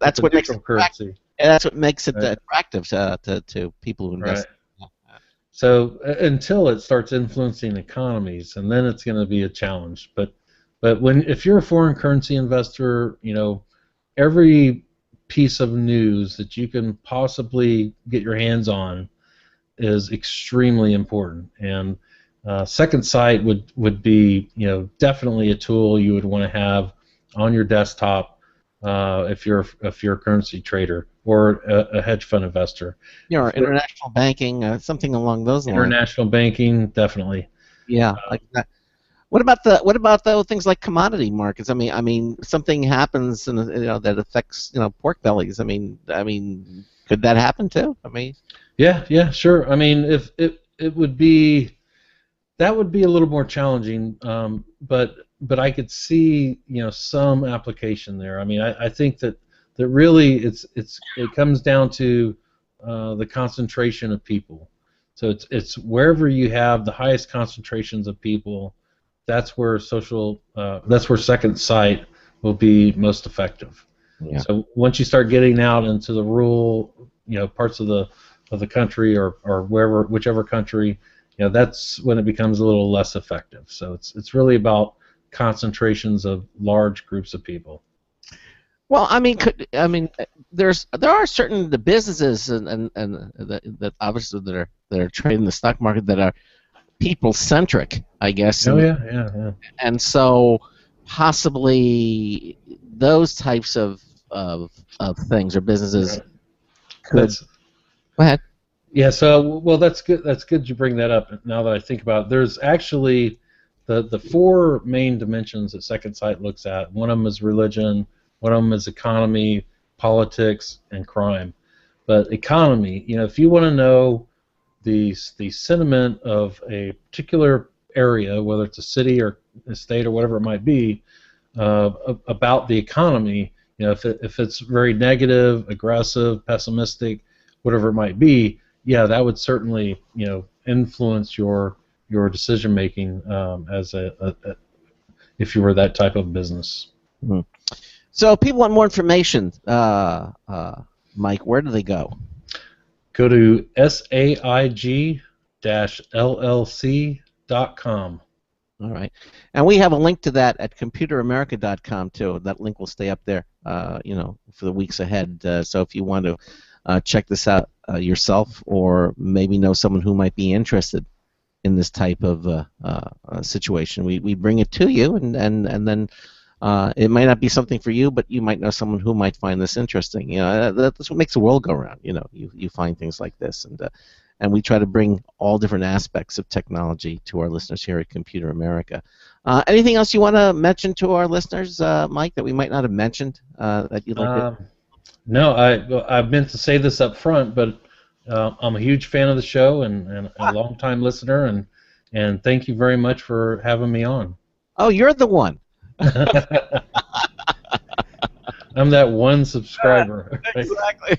that's what makes it currency. That's what makes it attractive to people who invest. Right. So until it starts influencing economies, and then it's going to be a challenge. But if you're a foreign currency investor, every piece of news that you can possibly get your hands on is extremely important. And Second Sight would be definitely a tool you would want to have on your desktop if you're a currency trader or a hedge fund investor. Or international banking, something along those lines. International banking, definitely. Yeah, like that. What about the things like commodity markets? I mean, something happens and that affects pork bellies. I mean, could that happen too? Yeah, sure. I mean, if it would be. That would be a little more challenging, but I could see some application there. I mean, I think that really it comes down to the concentration of people. So it's wherever you have the highest concentrations of people, that's where Second Sight will be most effective. Yeah. So once you start getting out into the rural parts of the country or whichever country. That's when it becomes a little less effective. So it's really about concentrations of large groups of people. Well, I mean, there are certain businesses and that obviously that are trading in the stock market that are people centric, I guess. Oh yeah. And so possibly those types of things or businesses could. That's Go ahead. Yeah, so well, that's good. That's good you bring that up. Now that I think about it, there's actually the four main dimensions that Second Sight looks at. One of them is religion, one of them is economy, politics, and crime. But economy, if you want to know the sentiment of a particular area, whether it's a city or a state or whatever it might be, about the economy, if it's very negative, aggressive, pessimistic, whatever it might be, yeah, that would certainly influence your decision making as if you were that type of business. Mm-hmm. So if people want more information, Mike, where do they go? Go to saig-llc.com. All right, and we have a link to that at computeramerica.com too. That link will stay up there, for the weeks ahead. So if you want to check this out yourself, or maybe know someone who might be interested in this type of situation, we bring it to you, and then it might not be something for you, but you might know someone who might find this interesting. That's what makes the world go round. You find things like this, and we try to bring all different aspects of technology to our listeners here at Computer America. Anything else you want to mention to our listeners, Mike, that we might not have mentioned that you'd like to? No, I meant to say this up front, but I'm a huge fan of the show and a long-time listener, and thank you very much for having me on. Oh, you're the one. I'm that one subscriber. Exactly.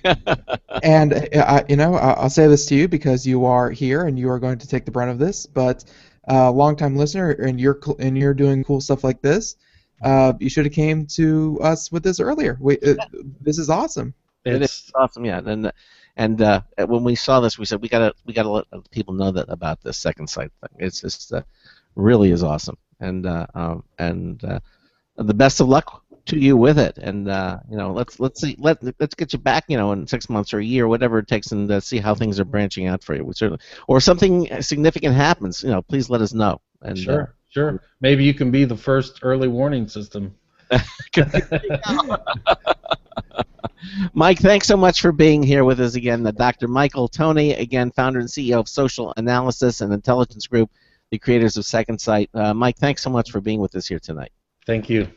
And I'll say this to you because you are here and you are going to take the brunt of this. But long-time listener, and you're doing cool stuff like this. You should have came to us with this earlier. This is awesome. It is awesome, yeah. And when we saw this, we said we gotta let people know that about this Second Sight thing. It's just really is awesome. And the best of luck to you with it, and let's get you back, in 6 months or a year, whatever it takes, and see how things are branching out for you. We certainly, or something significant happens, please let us know. And sure. Maybe you can be the first early warning system. Mike, thanks so much for being here with us again. Dr. Michael Toney, again, founder and CEO of Social Analysis and Intelligence Group, the creators of Second Sight. Mike, thanks so much for being with us here tonight. Thank you.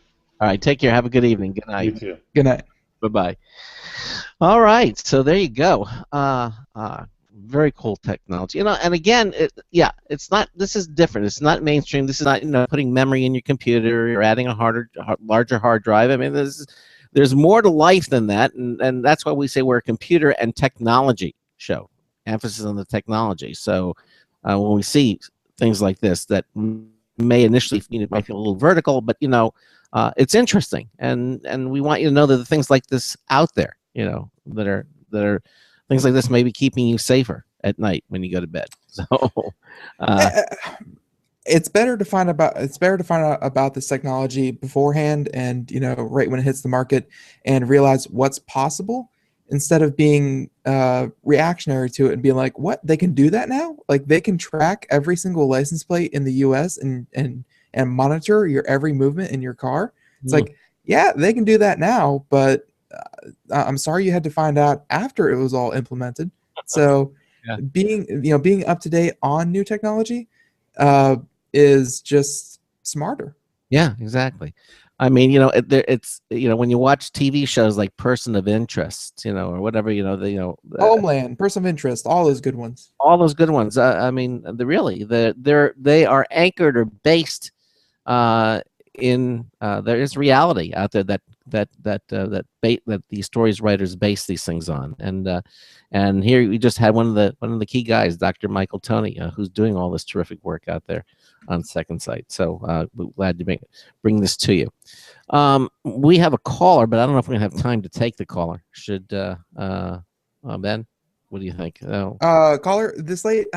All right, take care. Have a good evening. Good night. You too. Good night. Bye-bye. All right, so there you go. Very cool technology. And again, it's not. This is different. It's not mainstream. This is not putting memory in your computer or adding a larger hard drive. I mean, there's more to life than that, and that's why we say we're a computer and technology show. Emphasis on the technology. So when we see things like this that may initially might feel a little vertical, but it's interesting, and we want you to know that the things like this out there, that are things like this may be keeping you safer at night when you go to bed. So it's better to find out about this technology beforehand, and right when it hits the market, and realize what's possible, instead of being reactionary to it and being like, what, they can do that now? Like, they can track every single license plate in the US and monitor your every movement in your car. It's like, yeah, they can do that now, but I'm sorry you had to find out after it was all implemented. So yeah. being up to date on new technology is just smarter. Yeah, exactly. I mean, it's when you watch TV shows like Person of Interest, or whatever, Homeland, Person of Interest, all those good ones. All those good ones. I mean, they are anchored or based in there is reality out there that these stories writers base these things on, and here we just had one of the key guys, Dr. Michael Toney, who's doing all this terrific work out there on Second Sight. So we're glad to bring this to you. We have a caller, but I don't know if we're gonna have time to take the caller. Should Ben? What do you think? Oh. Caller, this late,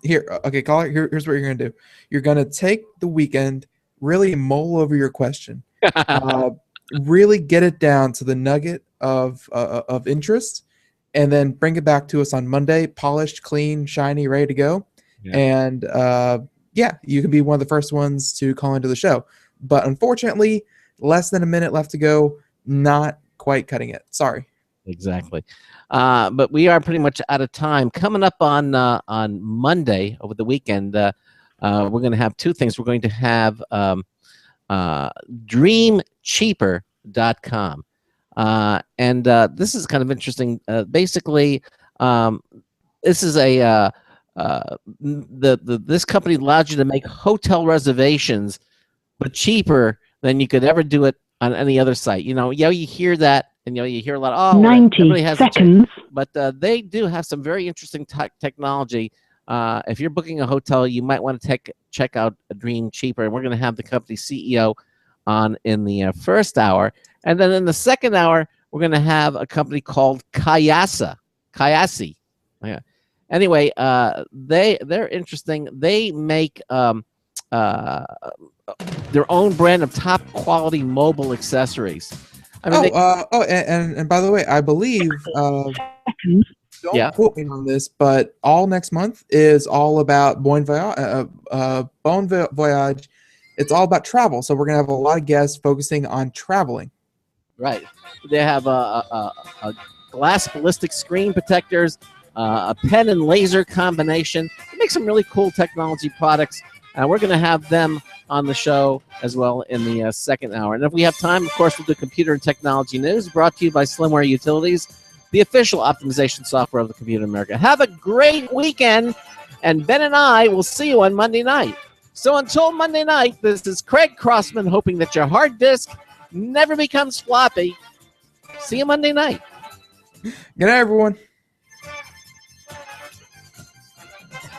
here. Okay, caller. Here's what you're gonna do. You're gonna take the weekend, really mull over your question, really get it down to the nugget of interest, and then bring it back to us on Monday, polished, clean, shiny, ready to go. Yeah. And yeah, you can be one of the first ones to call into the show. But unfortunately, less than a minute left to go. Not quite cutting it. Sorry. Exactly. But we are pretty much out of time. Coming up on Monday over the weekend, we're going to have two things. We're going to have dreamcheaper.com. And this is kind of interesting. Basically, this is a this company allows you to make hotel reservations, but cheaper than you could ever do it on any other site. You hear that, and you hear a lot. Oh, 90 everybody has seconds. but they do have some very interesting technology. If you're booking a hotel, you might want to check out Dream Cheaper, and we're going to have the company CEO on in the first hour, and then in the second hour, we're going to have a company called Kayasi. Yeah. Anyway, they're interesting. They make their own brand of top quality mobile accessories. I mean, and by the way, I believe don't quote me on this, but all next month is all about Bon Voyage. It's all about travel, so we're gonna have a lot of guests focusing on traveling. Right. They have a glass ballistic screen protectors, a pen and laser combination. They make some really cool technology products. We're going to have them on the show as well in the second hour. And if we have time, of course, we'll do computer and technology news, brought to you by Slimware Utilities, the official optimization software of the Computer America. Have a great weekend, and Ben and I will see you on Monday night. So until Monday night, this is Craig Crossman, hoping that your hard disk never becomes floppy. See you Monday night. Good night, everyone.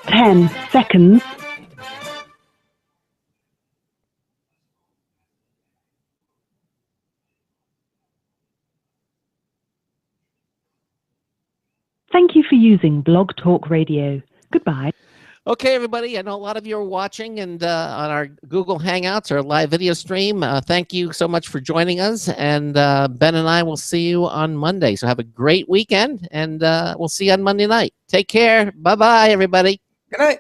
10 seconds. Thank you for using Blog Talk Radio. Goodbye. Okay, everybody. I know a lot of you are watching and on our Google Hangouts or live video stream. Thank you so much for joining us. And Ben and I will see you on Monday. So have a great weekend, and we'll see you on Monday night. Take care. Bye-bye, everybody. Good night.